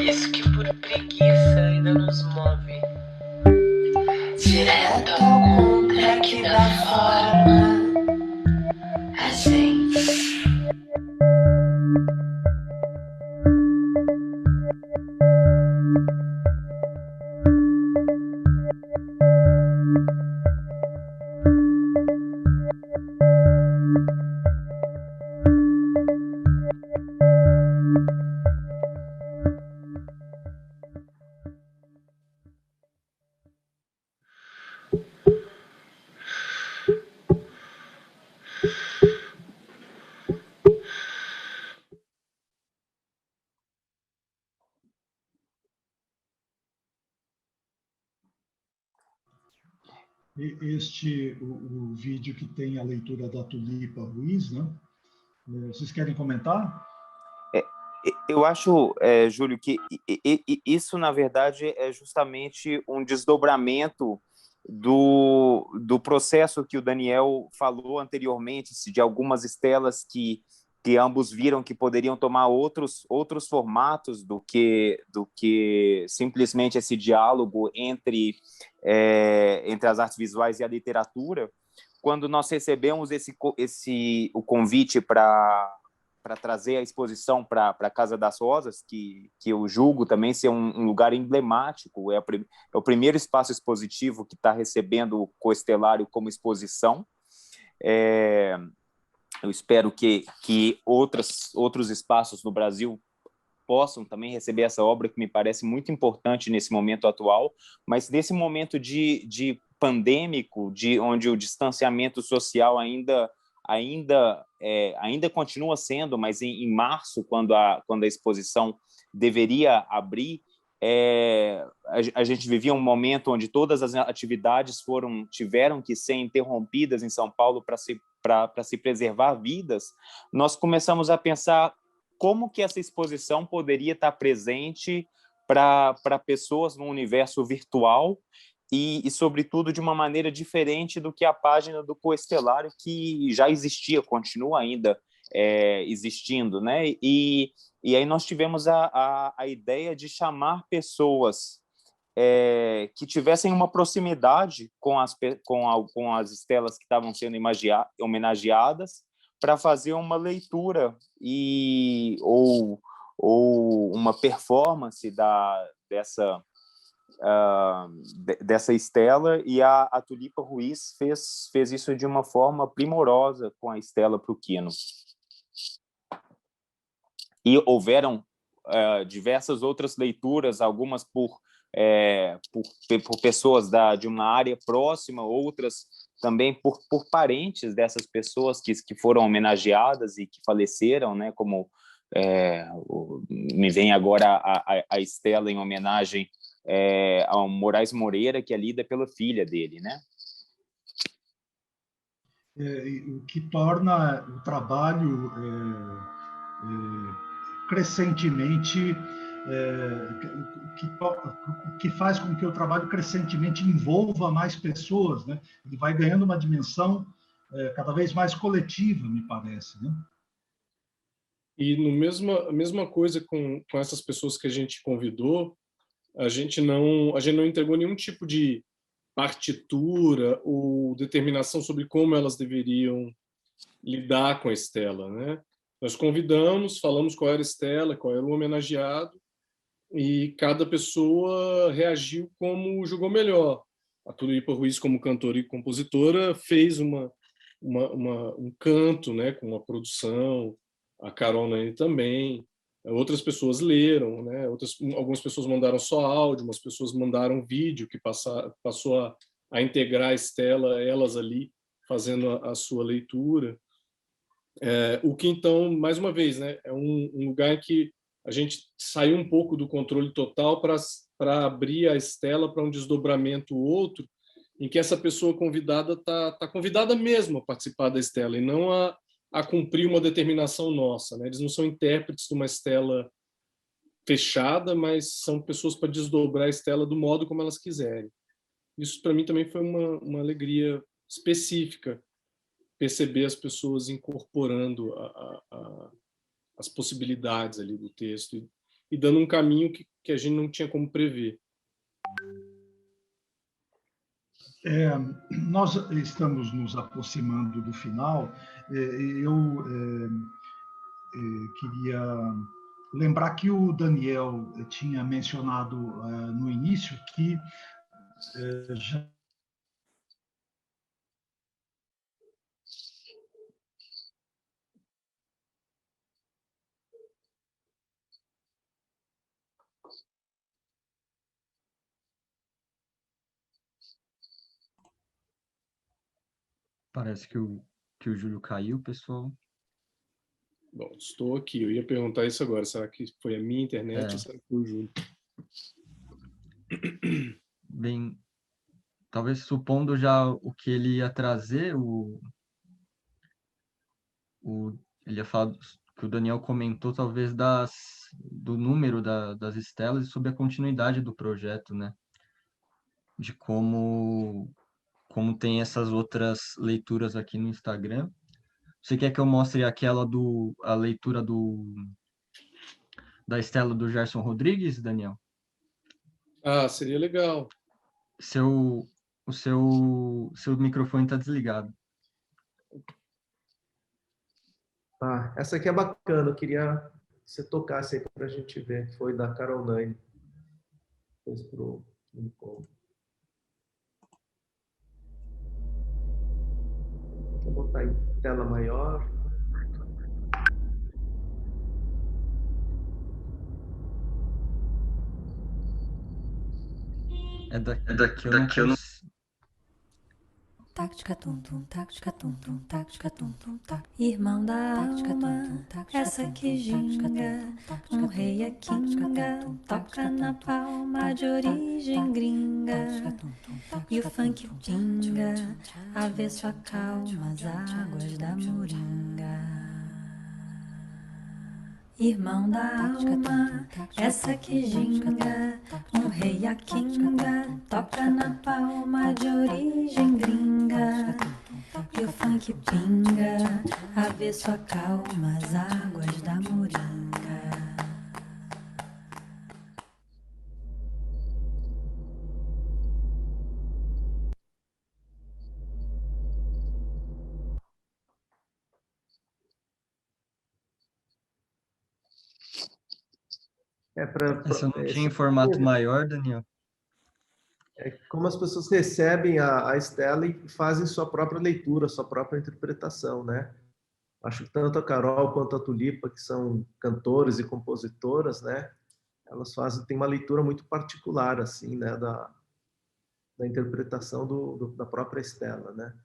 Isso que por preguiça ainda nos move direto ao contra que dá forma a gente. O vídeo que tem a leitura da Tulipa Ruiz, né? Vocês querem comentar? Eu acho, Júlio, que isso, na verdade, é justamente um desdobramento do processo que o Daniel falou anteriormente, de algumas estelas que ambos viram que poderiam tomar outros formatos do que simplesmente esse diálogo entre as artes visuais e a literatura. Quando nós recebemos o convite para trazer a exposição para a Casa das Rosas, que eu julgo também ser um lugar emblemático, é o primeiro espaço expositivo que está recebendo o Coestelário como exposição. Eu espero que outros espaços no Brasil possam também receber essa obra, que me parece muito importante nesse momento atual, mas nesse momento de pandêmico, onde o distanciamento social ainda continua sendo, mas em março, quando a exposição deveria abrir, a gente vivia um momento onde todas as atividades tiveram que ser interrompidas em São Paulo para se preservar vidas. Nós começamos a pensar como que essa exposição poderia estar presente para pessoas no universo virtual e, sobretudo, de uma maneira diferente do que a página do Coestelário, que já existia, continua ainda existindo, né? E aí nós tivemos a ideia de chamar pessoas que tivessem uma proximidade com as estelas que estavam sendo homenageadas, para fazer uma leitura ou uma performance dessa estela, e a Tulipa Ruiz fez isso de uma forma primorosa com a estela para o Quino. E houveram diversas outras leituras, algumas por pessoas de uma área próxima, outras também por parentes dessas pessoas que foram homenageadas e que faleceram, né? Como me vem agora a estela em homenagem ao Moraes Moreira, que é lida pela filha dele, né? O que torna o trabalho crescentemente, o que faz com que o trabalho crescentemente envolva mais pessoas, né? Ele vai ganhando uma dimensão cada vez mais coletiva, me parece, né? E a mesma coisa com essas pessoas que a gente convidou, a gente não entregou nenhum tipo de partitura ou determinação sobre como elas deveriam lidar com a estela, né? Nós convidamos, falamos qual era a estela, qual era o homenageado, e cada pessoa reagiu como julgou melhor. A Tulipa Ruiz, como cantora e compositora, fez um canto, né, com uma produção, a Carol Nani também. Outras pessoas leram, né? Algumas pessoas mandaram só áudio, umas pessoas mandaram vídeo que passou a integrar a estela, elas ali fazendo a sua leitura. O que, então, mais uma vez, né, é um lugar em que a gente saiu um pouco do controle total para abrir a estela para um desdobramento outro, em que essa pessoa convidada está convidada mesmo a participar da estela, e não a cumprir uma determinação nossa, né? Eles não são intérpretes de uma estela fechada, mas são pessoas para desdobrar a estela do modo como elas quiserem. Isso, para mim, também foi uma alegria específica, perceber as pessoas incorporando as possibilidades ali do texto e dando um caminho que a gente não tinha como prever. Nós estamos nos aproximando do final. Eu queria lembrar que o Daniel tinha mencionado no início que já Parece que o Júlio caiu, pessoal. Bom, estou aqui. Eu ia perguntar isso agora. Será que foi a minha internet ou será que foi o Júlio? Bem, talvez supondo já o que ele ia trazer, ele ia falar que o Daniel comentou, talvez, do número das estelas e sobre a continuidade do projeto, né? De como tem essas outras leituras aqui no Instagram. Você quer que eu mostre a leitura da estela do Gerson Rodrigues, Daniel? Ah, seria legal. O seu microfone está desligado. Essa aqui é bacana, eu queria que você tocasse aí para a gente ver. Foi da Carol Nani. Fez pro encontro. Vou botar em tela maior. daqui eu não Irmão da alma, essa que ginga, um rei a quinga, toca na palma de origem gringa, e o funk pinga, avesso acalma as águas da moringa. Irmão da alma, essa que ginga, um rei a quinga, toca na palma de origem gringa, e o funk pinga, avesso acalma as águas da moringa. Essa eu não tinha em formato maior, Daniel. É como as pessoas recebem a Estela e fazem sua própria leitura, sua própria interpretação, né? Acho que tanto a Carol quanto a Tulipa, que são cantores e compositoras, né? Elas têm uma leitura muito particular, assim, né? Da interpretação da própria Estela, né?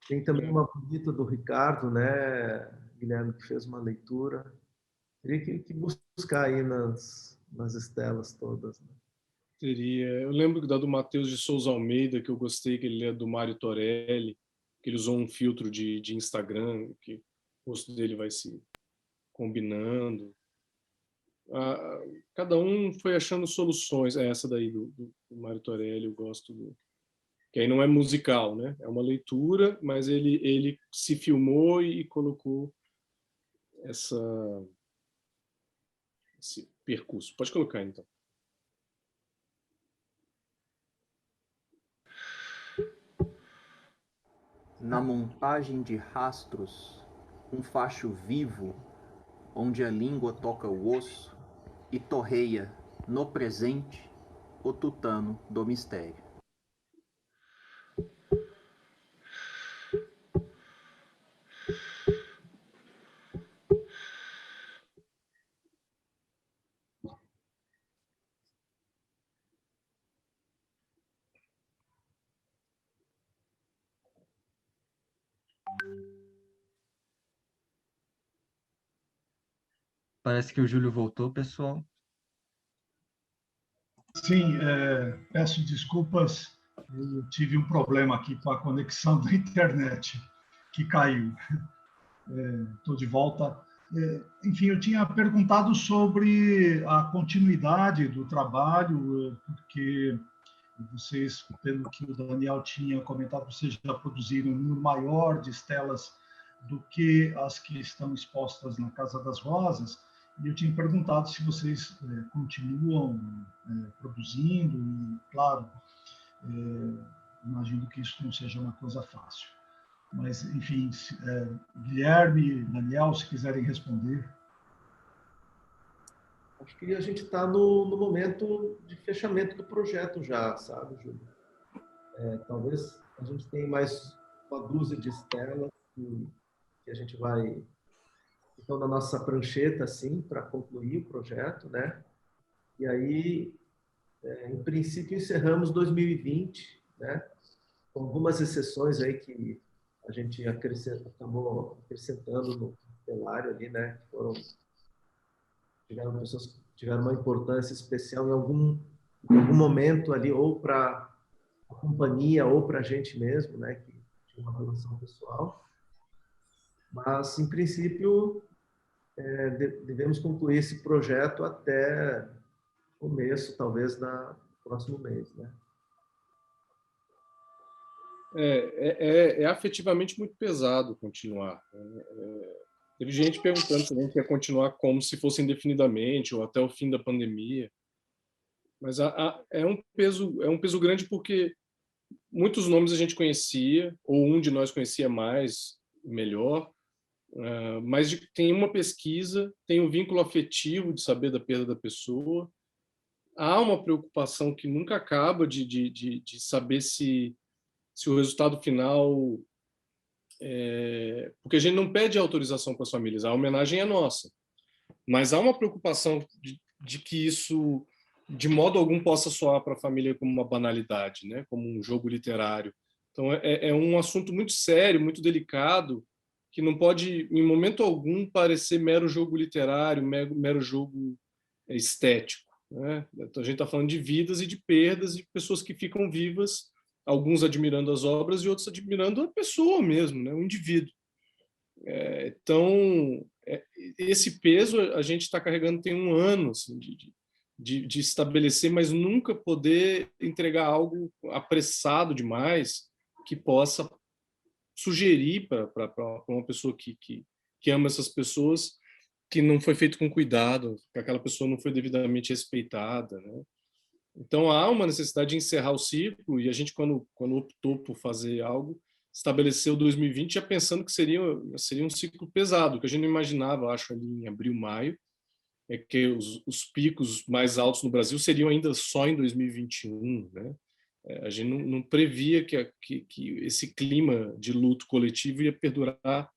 Tem também uma bonita do Ricardo, né? Guilherme, que fez uma leitura. Teria que buscar aí nas Estelas todas, né? Eu lembro da do Matheus de Souza Almeida, que eu gostei, que ele é do Mário Torelli, que ele usou um filtro de Instagram, que o rosto dele vai se combinando. Cada um foi achando soluções. Essa daí do Mário Torelli, eu gosto que aí não é musical, né? É uma leitura, mas ele se filmou e colocou esse percurso. Pode colocar, então. Na montagem de rastros, um facho vivo, onde a língua toca o osso e torreia, no presente, o tutano do mistério. Parece que o Júlio voltou, pessoal. Sim, peço desculpas, eu tive um problema aqui com a conexão da internet, que caiu. Estou de volta. Enfim, eu tinha perguntado sobre a continuidade do trabalho, porque vocês, pelo que o Daniel tinha comentado, vocês já produziram um número maior de estelas do que as que estão expostas na Casa das Rosas, e eu tinha perguntado se vocês continuam produzindo, e, claro, imagino que isso não seja uma coisa fácil. Mas, enfim, Guilherme, Daniel, se quiserem responder. Acho que a gente está no momento de fechamento do projeto já, sabe, Júlio? Talvez a gente tenha mais uma dúzia de estelas que a gente vai... Então, na nossa prancheta, assim, para concluir o projeto, né? E aí, em princípio, encerramos 2020, né? Com algumas exceções aí que a gente acabou acrescentando no telário ali, né? Tiveram pessoas que tiveram uma importância especial em algum momento ali, ou para a companhia, ou para a gente mesmo, né? Que tinha uma relação pessoal. Mas, em princípio, devemos concluir esse projeto até começo, talvez, do próximo mês, né? É afetivamente muito pesado continuar. Teve gente perguntando se a gente ia continuar como se fosse indefinidamente ou até o fim da pandemia. Mas é um peso grande porque muitos nomes a gente conhecia, ou um de nós conhecia mais, melhor, mas tem uma pesquisa, tem um vínculo afetivo de saber da perda da pessoa. Há uma preocupação que nunca acaba de saber se o resultado final... porque a gente não pede autorização para as famílias, a homenagem é nossa. Mas há uma preocupação de que isso de modo algum possa soar para a família como uma banalidade, né? Como um jogo literário. Então, é um assunto muito sério, muito delicado, que não pode, em momento algum, parecer mero jogo literário, mero jogo estético, né? Então, a gente está falando de vidas e de perdas de pessoas que ficam vivas, alguns admirando as obras e outros admirando a pessoa mesmo, né? O indivíduo. Então, esse peso a gente está carregando tem um ano assim, de estabelecer, mas nunca poder entregar algo apressado demais que possa sugerir para uma pessoa que ama essas pessoas que não foi feito com cuidado, que aquela pessoa não foi devidamente respeitada, né? Então há uma necessidade de encerrar o ciclo e a gente quando optou por fazer algo estabeleceu 2020 já pensando que seria um ciclo pesado, que a gente não imaginava, acho, ali em abril, maio, é que os picos mais altos no Brasil seriam ainda só em 2021, né? A gente não previa que esse clima de luto coletivo ia perdurar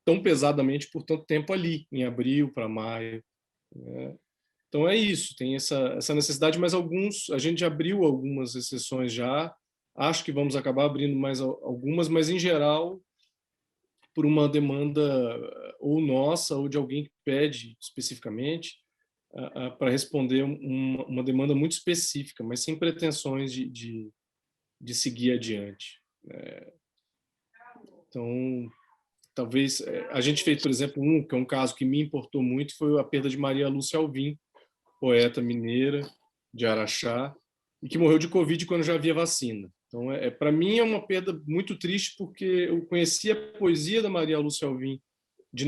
tão pesadamente por tanto tempo ali, em abril para maio, né? Então é isso, tem essa necessidade, mas a gente abriu algumas exceções já, acho que vamos acabar abrindo mais algumas, mas em geral por uma demanda ou nossa ou de alguém que pede especificamente para responder uma demanda muito específica, mas sem pretensões de seguir adiante. Então, talvez a gente fez, por exemplo, que é um caso que me importou muito, foi a perda de Maria Lúcia Alvim, poeta mineira de Araxá, e que morreu de Covid quando já havia vacina. Então, para mim, é uma perda muito triste, porque eu conheci a poesia da Maria Lúcia Alvim de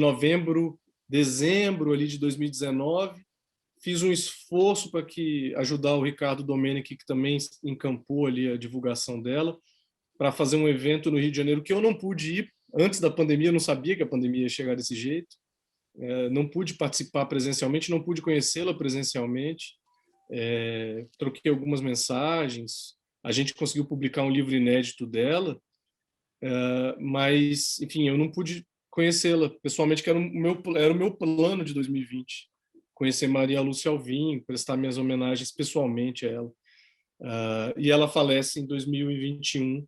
dezembro ali de 2019, fiz um esforço para ajudar o Ricardo Domenici, que também encampou ali a divulgação dela, para fazer um evento no Rio de Janeiro que eu não pude ir. Antes da pandemia, eu não sabia que a pandemia ia chegar desse jeito. Não pude participar presencialmente, não pude conhecê-la presencialmente. Troquei algumas mensagens. A gente conseguiu publicar um livro inédito dela, mas, enfim, eu não pude conhecê-la pessoalmente, que era o meu plano de 2020. Conhecer Maria Lúcia Alvim, prestar minhas homenagens pessoalmente a ela. E ela falece em 2021,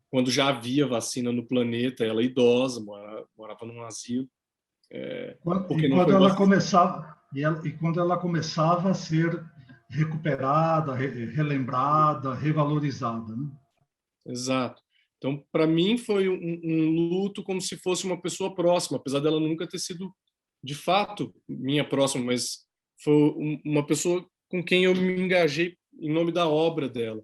quando já havia vacina no planeta, ela idosa, morava num asilo. Quando ela começava a ser recuperada, relembrada, revalorizada, né? Exato. Então, para mim, foi um luto como se fosse uma pessoa próxima, apesar dela nunca ter sido, de fato, minha próxima, mas foi uma pessoa com quem eu me engajei em nome da obra dela.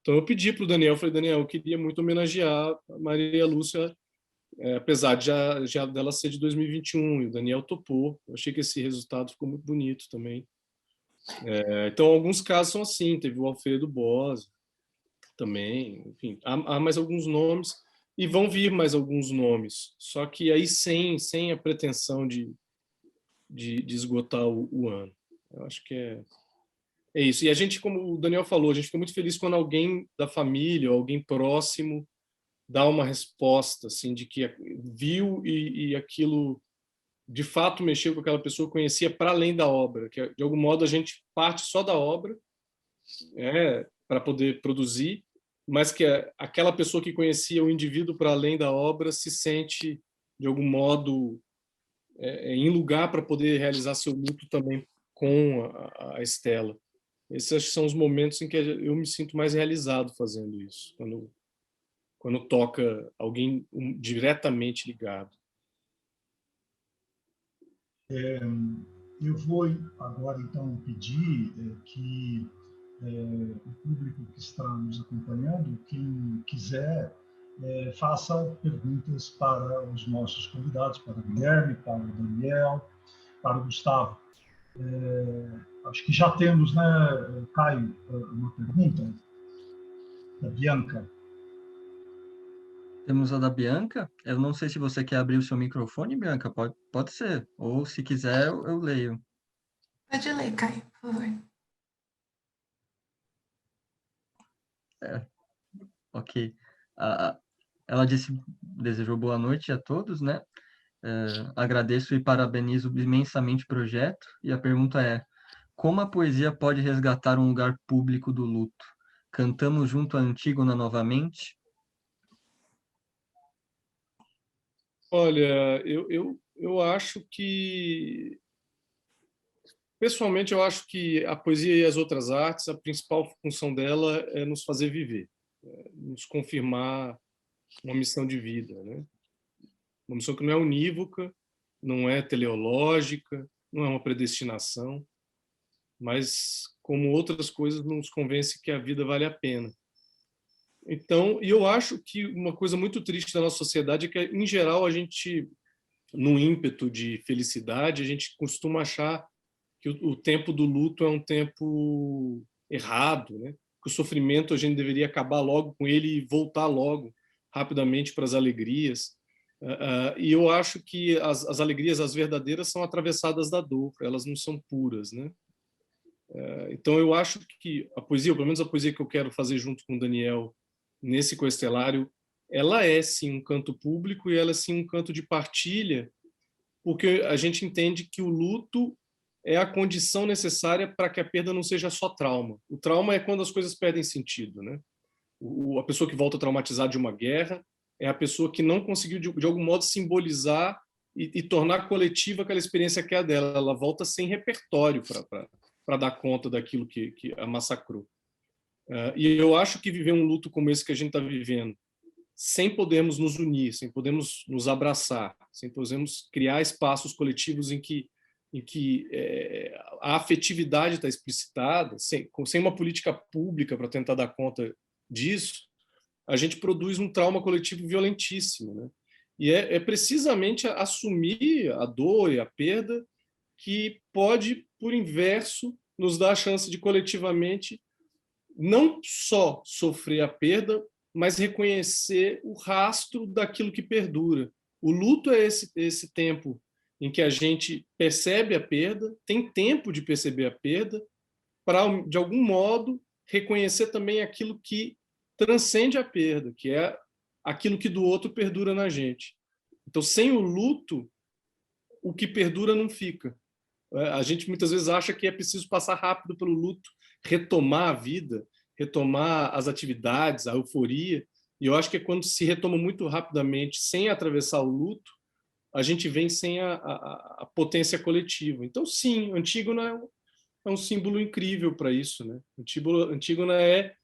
Então, eu pedi para o Daniel, falei, Daniel, eu queria muito homenagear a Maria Lúcia, apesar de já dela ser de 2021, e o Daniel topou. Eu achei que esse resultado ficou muito bonito também. Então, alguns casos são assim, teve o Alfredo Bose também, enfim, há mais alguns nomes, e vão vir mais alguns nomes, só que aí sem a pretensão de esgotar o ano. Eu acho que é isso. E a gente, como o Daniel falou, a gente fica muito feliz quando alguém da família, ou alguém próximo, dá uma resposta, assim, de que viu e aquilo de fato mexeu com aquela pessoa, conhecia para além da obra, que de algum modo a gente parte só da obra para poder produzir, mas que aquela pessoa que conhecia o indivíduo para além da obra se sente de algum modo em lugar para poder realizar seu luto também com a Estela. Esses acho que são os momentos em que eu me sinto mais realizado fazendo isso, quando toca alguém diretamente ligado. Eu vou agora, então, pedir que o público que está nos acompanhando, quem quiser, faça perguntas para os nossos convidados, para o Guilherme, para o Daniel, para o Gustavo. Acho que já temos, né, Caio, uma pergunta da Bianca. Temos a da Bianca. Eu não sei se você quer abrir o seu microfone, Bianca. Pode ser. Ou, se quiser, eu leio. Pode ler, Caio, por favor. Ok. Ela desejou boa noite a todos, né? Agradeço e parabenizo imensamente o projeto. E a pergunta é: Como a poesia pode resgatar um lugar público do luto? Cantamos junto à Antígona novamente? Olha, eu acho que, pessoalmente, eu acho que a poesia e as outras artes, a principal função dela é nos fazer viver, nos confirmar uma missão de vida, né? Uma missão que não é unívoca, não é teleológica, não é uma predestinação, mas, como outras coisas, nos convence que a vida vale a pena. Então, e eu acho que uma coisa muito triste da nossa sociedade é que, em geral, a gente, no ímpeto de felicidade, a gente costuma achar que o tempo do luto é um tempo errado, né? Que o sofrimento a gente deveria acabar logo com ele e voltar logo, rapidamente, para as alegrias. E eu acho que as alegrias, as verdadeiras, são atravessadas da dor, elas não são puras, né? Então, eu acho que a poesia, ou pelo menos a poesia que eu quero fazer junto com o Daniel nesse coestelário, ela é sim um canto público e ela é sim um canto de partilha, porque a gente entende que o luto é a condição necessária para que a perda não seja só trauma. O trauma é quando as coisas perdem sentido, né? A pessoa que volta traumatizada de uma guerra é a pessoa que não conseguiu, de algum modo, simbolizar e tornar coletiva aquela experiência que é a dela. Ela volta sem repertório para dar conta daquilo que a massacrou. E eu acho que viver um luto como esse que a gente está vivendo, sem podermos nos unir, sem podermos nos abraçar, sem podermos criar espaços coletivos em que a afetividade está explicitada, sem uma política pública para tentar dar conta disso, a gente produz um trauma coletivo violentíssimo, né? E é precisamente assumir a dor e a perda que pode, por inverso, nos dar a chance de coletivamente não só sofrer a perda, mas reconhecer o rastro daquilo que perdura. O luto é esse tempo em que a gente percebe a perda, tem tempo de perceber a perda, para, de algum modo, reconhecer também aquilo que transcende a perda, que é aquilo que do outro perdura na gente. Então, sem o luto, o que perdura não fica. A gente muitas vezes acha que é preciso passar rápido pelo luto, retomar a vida, retomar as atividades, a euforia. E eu acho que é quando se retoma muito rapidamente, sem atravessar o luto, a gente vem sem a potência coletiva. Então, sim, Antígona é um símbolo incrível para isso, né? Antígona é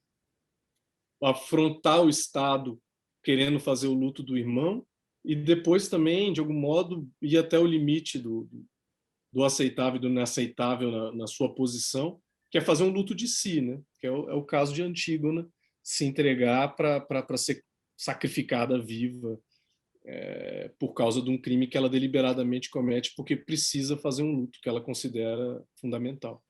afrontar o Estado querendo fazer o luto do irmão e depois também, de algum modo, ir até o limite do aceitável e do inaceitável na sua posição, que é fazer um luto de si, né? Que é o caso de Antígona, se entregar para ser sacrificada viva por causa de um crime que ela deliberadamente comete porque precisa fazer um luto que ela considera fundamental.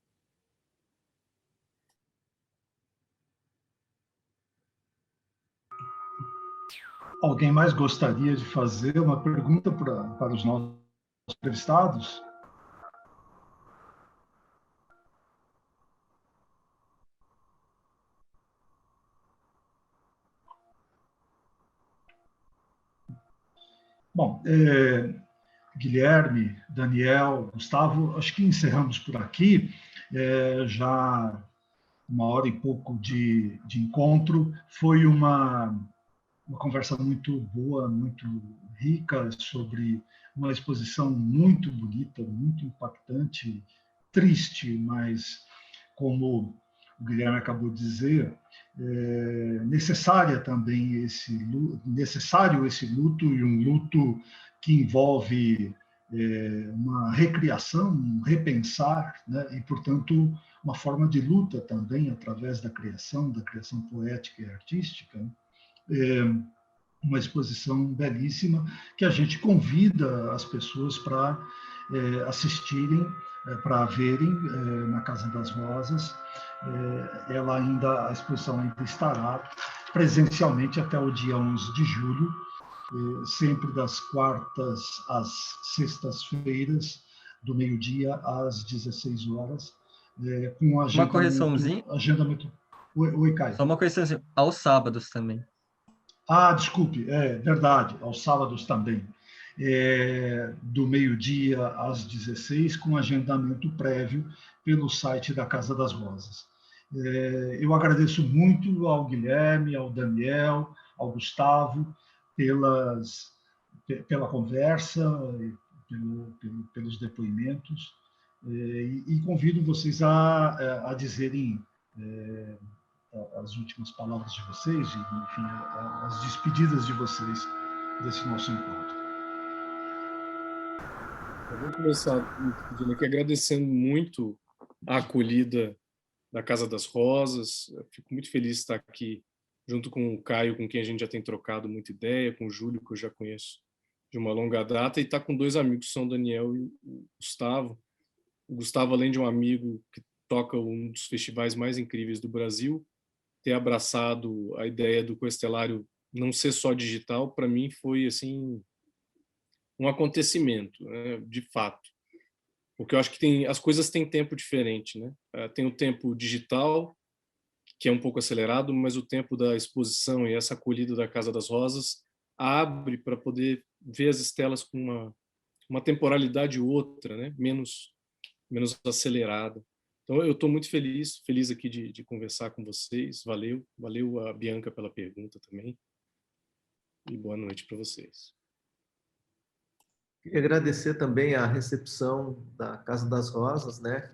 Alguém mais gostaria de fazer uma pergunta para os nossos entrevistados? Bom, Guilherme, Daniel, Gustavo, acho que encerramos por aqui. Já 1 hora e pouco de encontro. Foi uma conversa muito boa, muito rica, sobre uma exposição muito bonita, muito impactante, triste, mas, como o Guilherme acabou de dizer, necessário esse luto, e um luto que envolve uma recriação, um repensar, né? E, portanto, uma forma de luta também através da criação poética e artística. Uma exposição belíssima que a gente convida as pessoas para assistirem, para verem na Casa das Rosas. A exposição ainda estará presencialmente até o dia 11 de julho, sempre das quartas às sextas-feiras, do meio-dia às 16 horas, com uma correçãozinha. Agendamento. Oi, Caio. Só uma correçãozinha, aos sábados também. Desculpe, verdade, aos sábados também. Do meio-dia às 16, com agendamento prévio pelo site da Casa das Rosas. Eu agradeço muito ao Guilherme, ao Daniel, ao Gustavo, pela conversa, pelos depoimentos, e convido vocês a dizerem as últimas palavras de vocês, enfim, as despedidas de vocês desse nosso encontro. Eu vou começar pedindo aqui, agradecendo muito a acolhida da Casa das Rosas. Eu fico muito feliz de estar aqui junto com o Caio, com quem a gente já tem trocado muita ideia, com o Júlio, que eu já conheço de uma longa data, e estar com dois amigos, que são o Daniel e o Gustavo. O Gustavo, além de um amigo que toca um dos festivais mais incríveis do Brasil, ter abraçado a ideia do Coestelário não ser só digital, para mim foi assim um acontecimento, né, de fato. Porque eu acho que as coisas têm tempo diferente, né? Tem o tempo digital, que é um pouco acelerado, mas o tempo da exposição e essa acolhida da Casa das Rosas abre para poder ver as estelas com uma temporalidade outra, né? Menos acelerada. Então, eu estou muito feliz aqui de conversar com vocês. Valeu a Bianca pela pergunta também. E boa noite para vocês. Queria agradecer também a recepção da Casa das Rosas, né?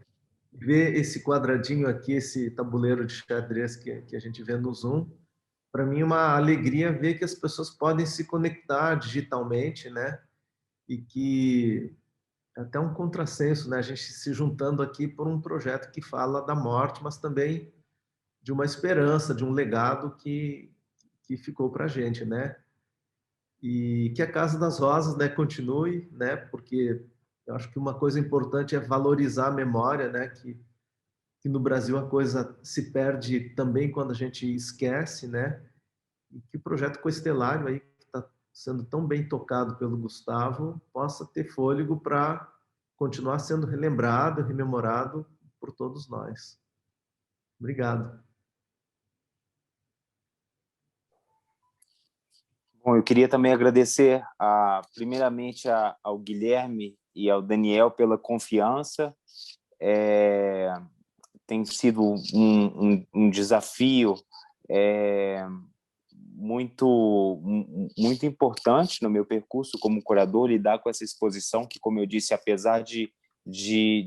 Ver esse quadradinho aqui, esse tabuleiro de xadrez que a gente vê no Zoom, para mim é uma alegria ver que as pessoas podem se conectar digitalmente, né? E que é até um contrassenso, né? A gente se juntando aqui por um projeto que fala da morte, mas também de uma esperança, de um legado que ficou para a gente, né? E que a Casa das Rosas, né, continue, né? Porque eu acho que uma coisa importante é valorizar a memória, né? Que no Brasil a coisa se perde também quando a gente esquece, né? E que o projeto Coestelário aí, que está sendo tão bem tocado pelo Gustavo, possa ter fôlego para continuar sendo relembrado, rememorado por todos nós. Obrigado. Bom, eu queria também agradecer, primeiramente, ao Guilherme e ao Daniel pela confiança. Tem sido um desafio muito importante no meu percurso como curador, lidar com essa exposição que, como eu disse, apesar de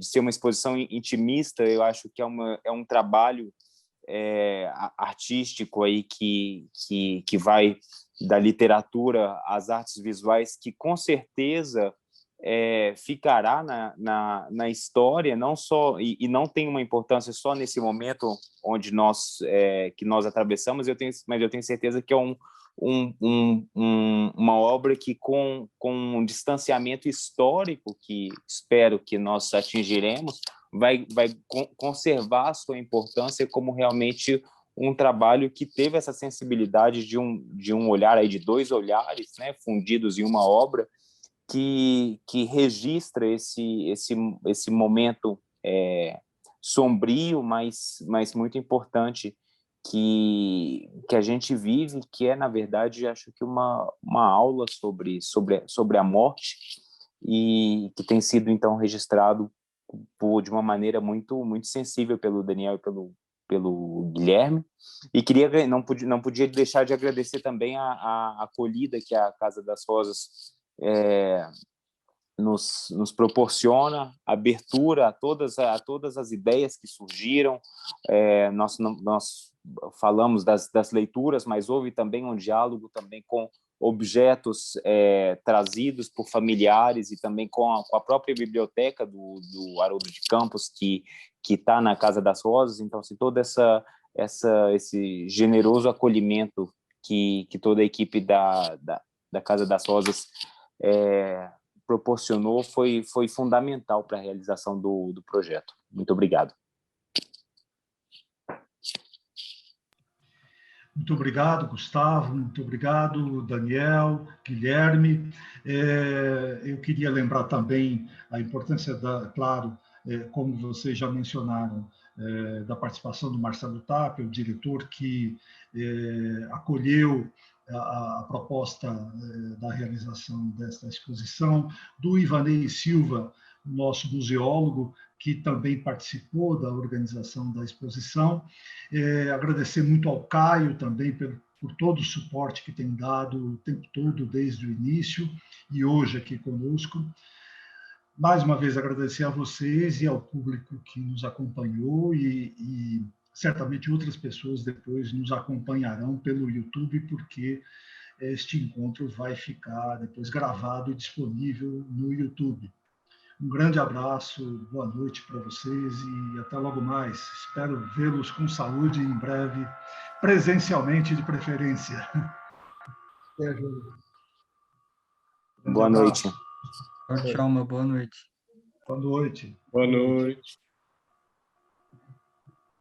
ser uma exposição intimista, eu acho que é um trabalho artístico aí que vai da literatura às artes visuais, que com certeza ficará na história, não só e não tem uma importância só nesse momento onde que nós atravessamos, mas eu tenho certeza que é uma obra que com um distanciamento histórico que espero que nós atingiremos, vai conservar a sua importância como realmente um trabalho que teve essa sensibilidade de um olhar aí, de dois olhares, né, fundidos em uma obra que registra esse momento sombrio, mas muito importante que a gente vive, que na verdade, acho que uma aula sobre a morte, e que tem sido, então, registrado de uma maneira muito, muito sensível pelo Daniel e pelo Guilherme. E não podia deixar de agradecer também a acolhida que a Casa das Rosas nos proporciona, abertura a todas as ideias que surgiram. Nós falamos das leituras, mas houve também um diálogo também com objetos trazidos por familiares e também com a própria biblioteca do Haroldo de Campos, que está na Casa das Rosas. Então, assim, todo esse generoso acolhimento que toda a equipe da Casa das Rosas proporcionou foi fundamental para a realização do projeto. Muito obrigado. Muito obrigado, Gustavo. Muito obrigado, Daniel, Guilherme. Eu queria lembrar também a importância claro, como vocês já mencionaram, da participação do Marcelo Tapia, o diretor que acolheu a proposta da realização desta exposição, do Ivanei Silva, nosso museólogo, que também participou da organização da exposição. Agradecer muito ao Caio também por todo o suporte que tem dado o tempo todo, desde o início, e hoje aqui conosco. Mais uma vez, agradecer a vocês e ao público que nos acompanhou, e certamente outras pessoas depois nos acompanharão pelo YouTube, porque este encontro vai ficar depois gravado e disponível no YouTube. Um grande abraço, boa noite para vocês e até logo mais. Espero vê-los com saúde em breve, presencialmente de preferência. Boa noite. Tchau, uma boa noite. Boa noite. Boa noite.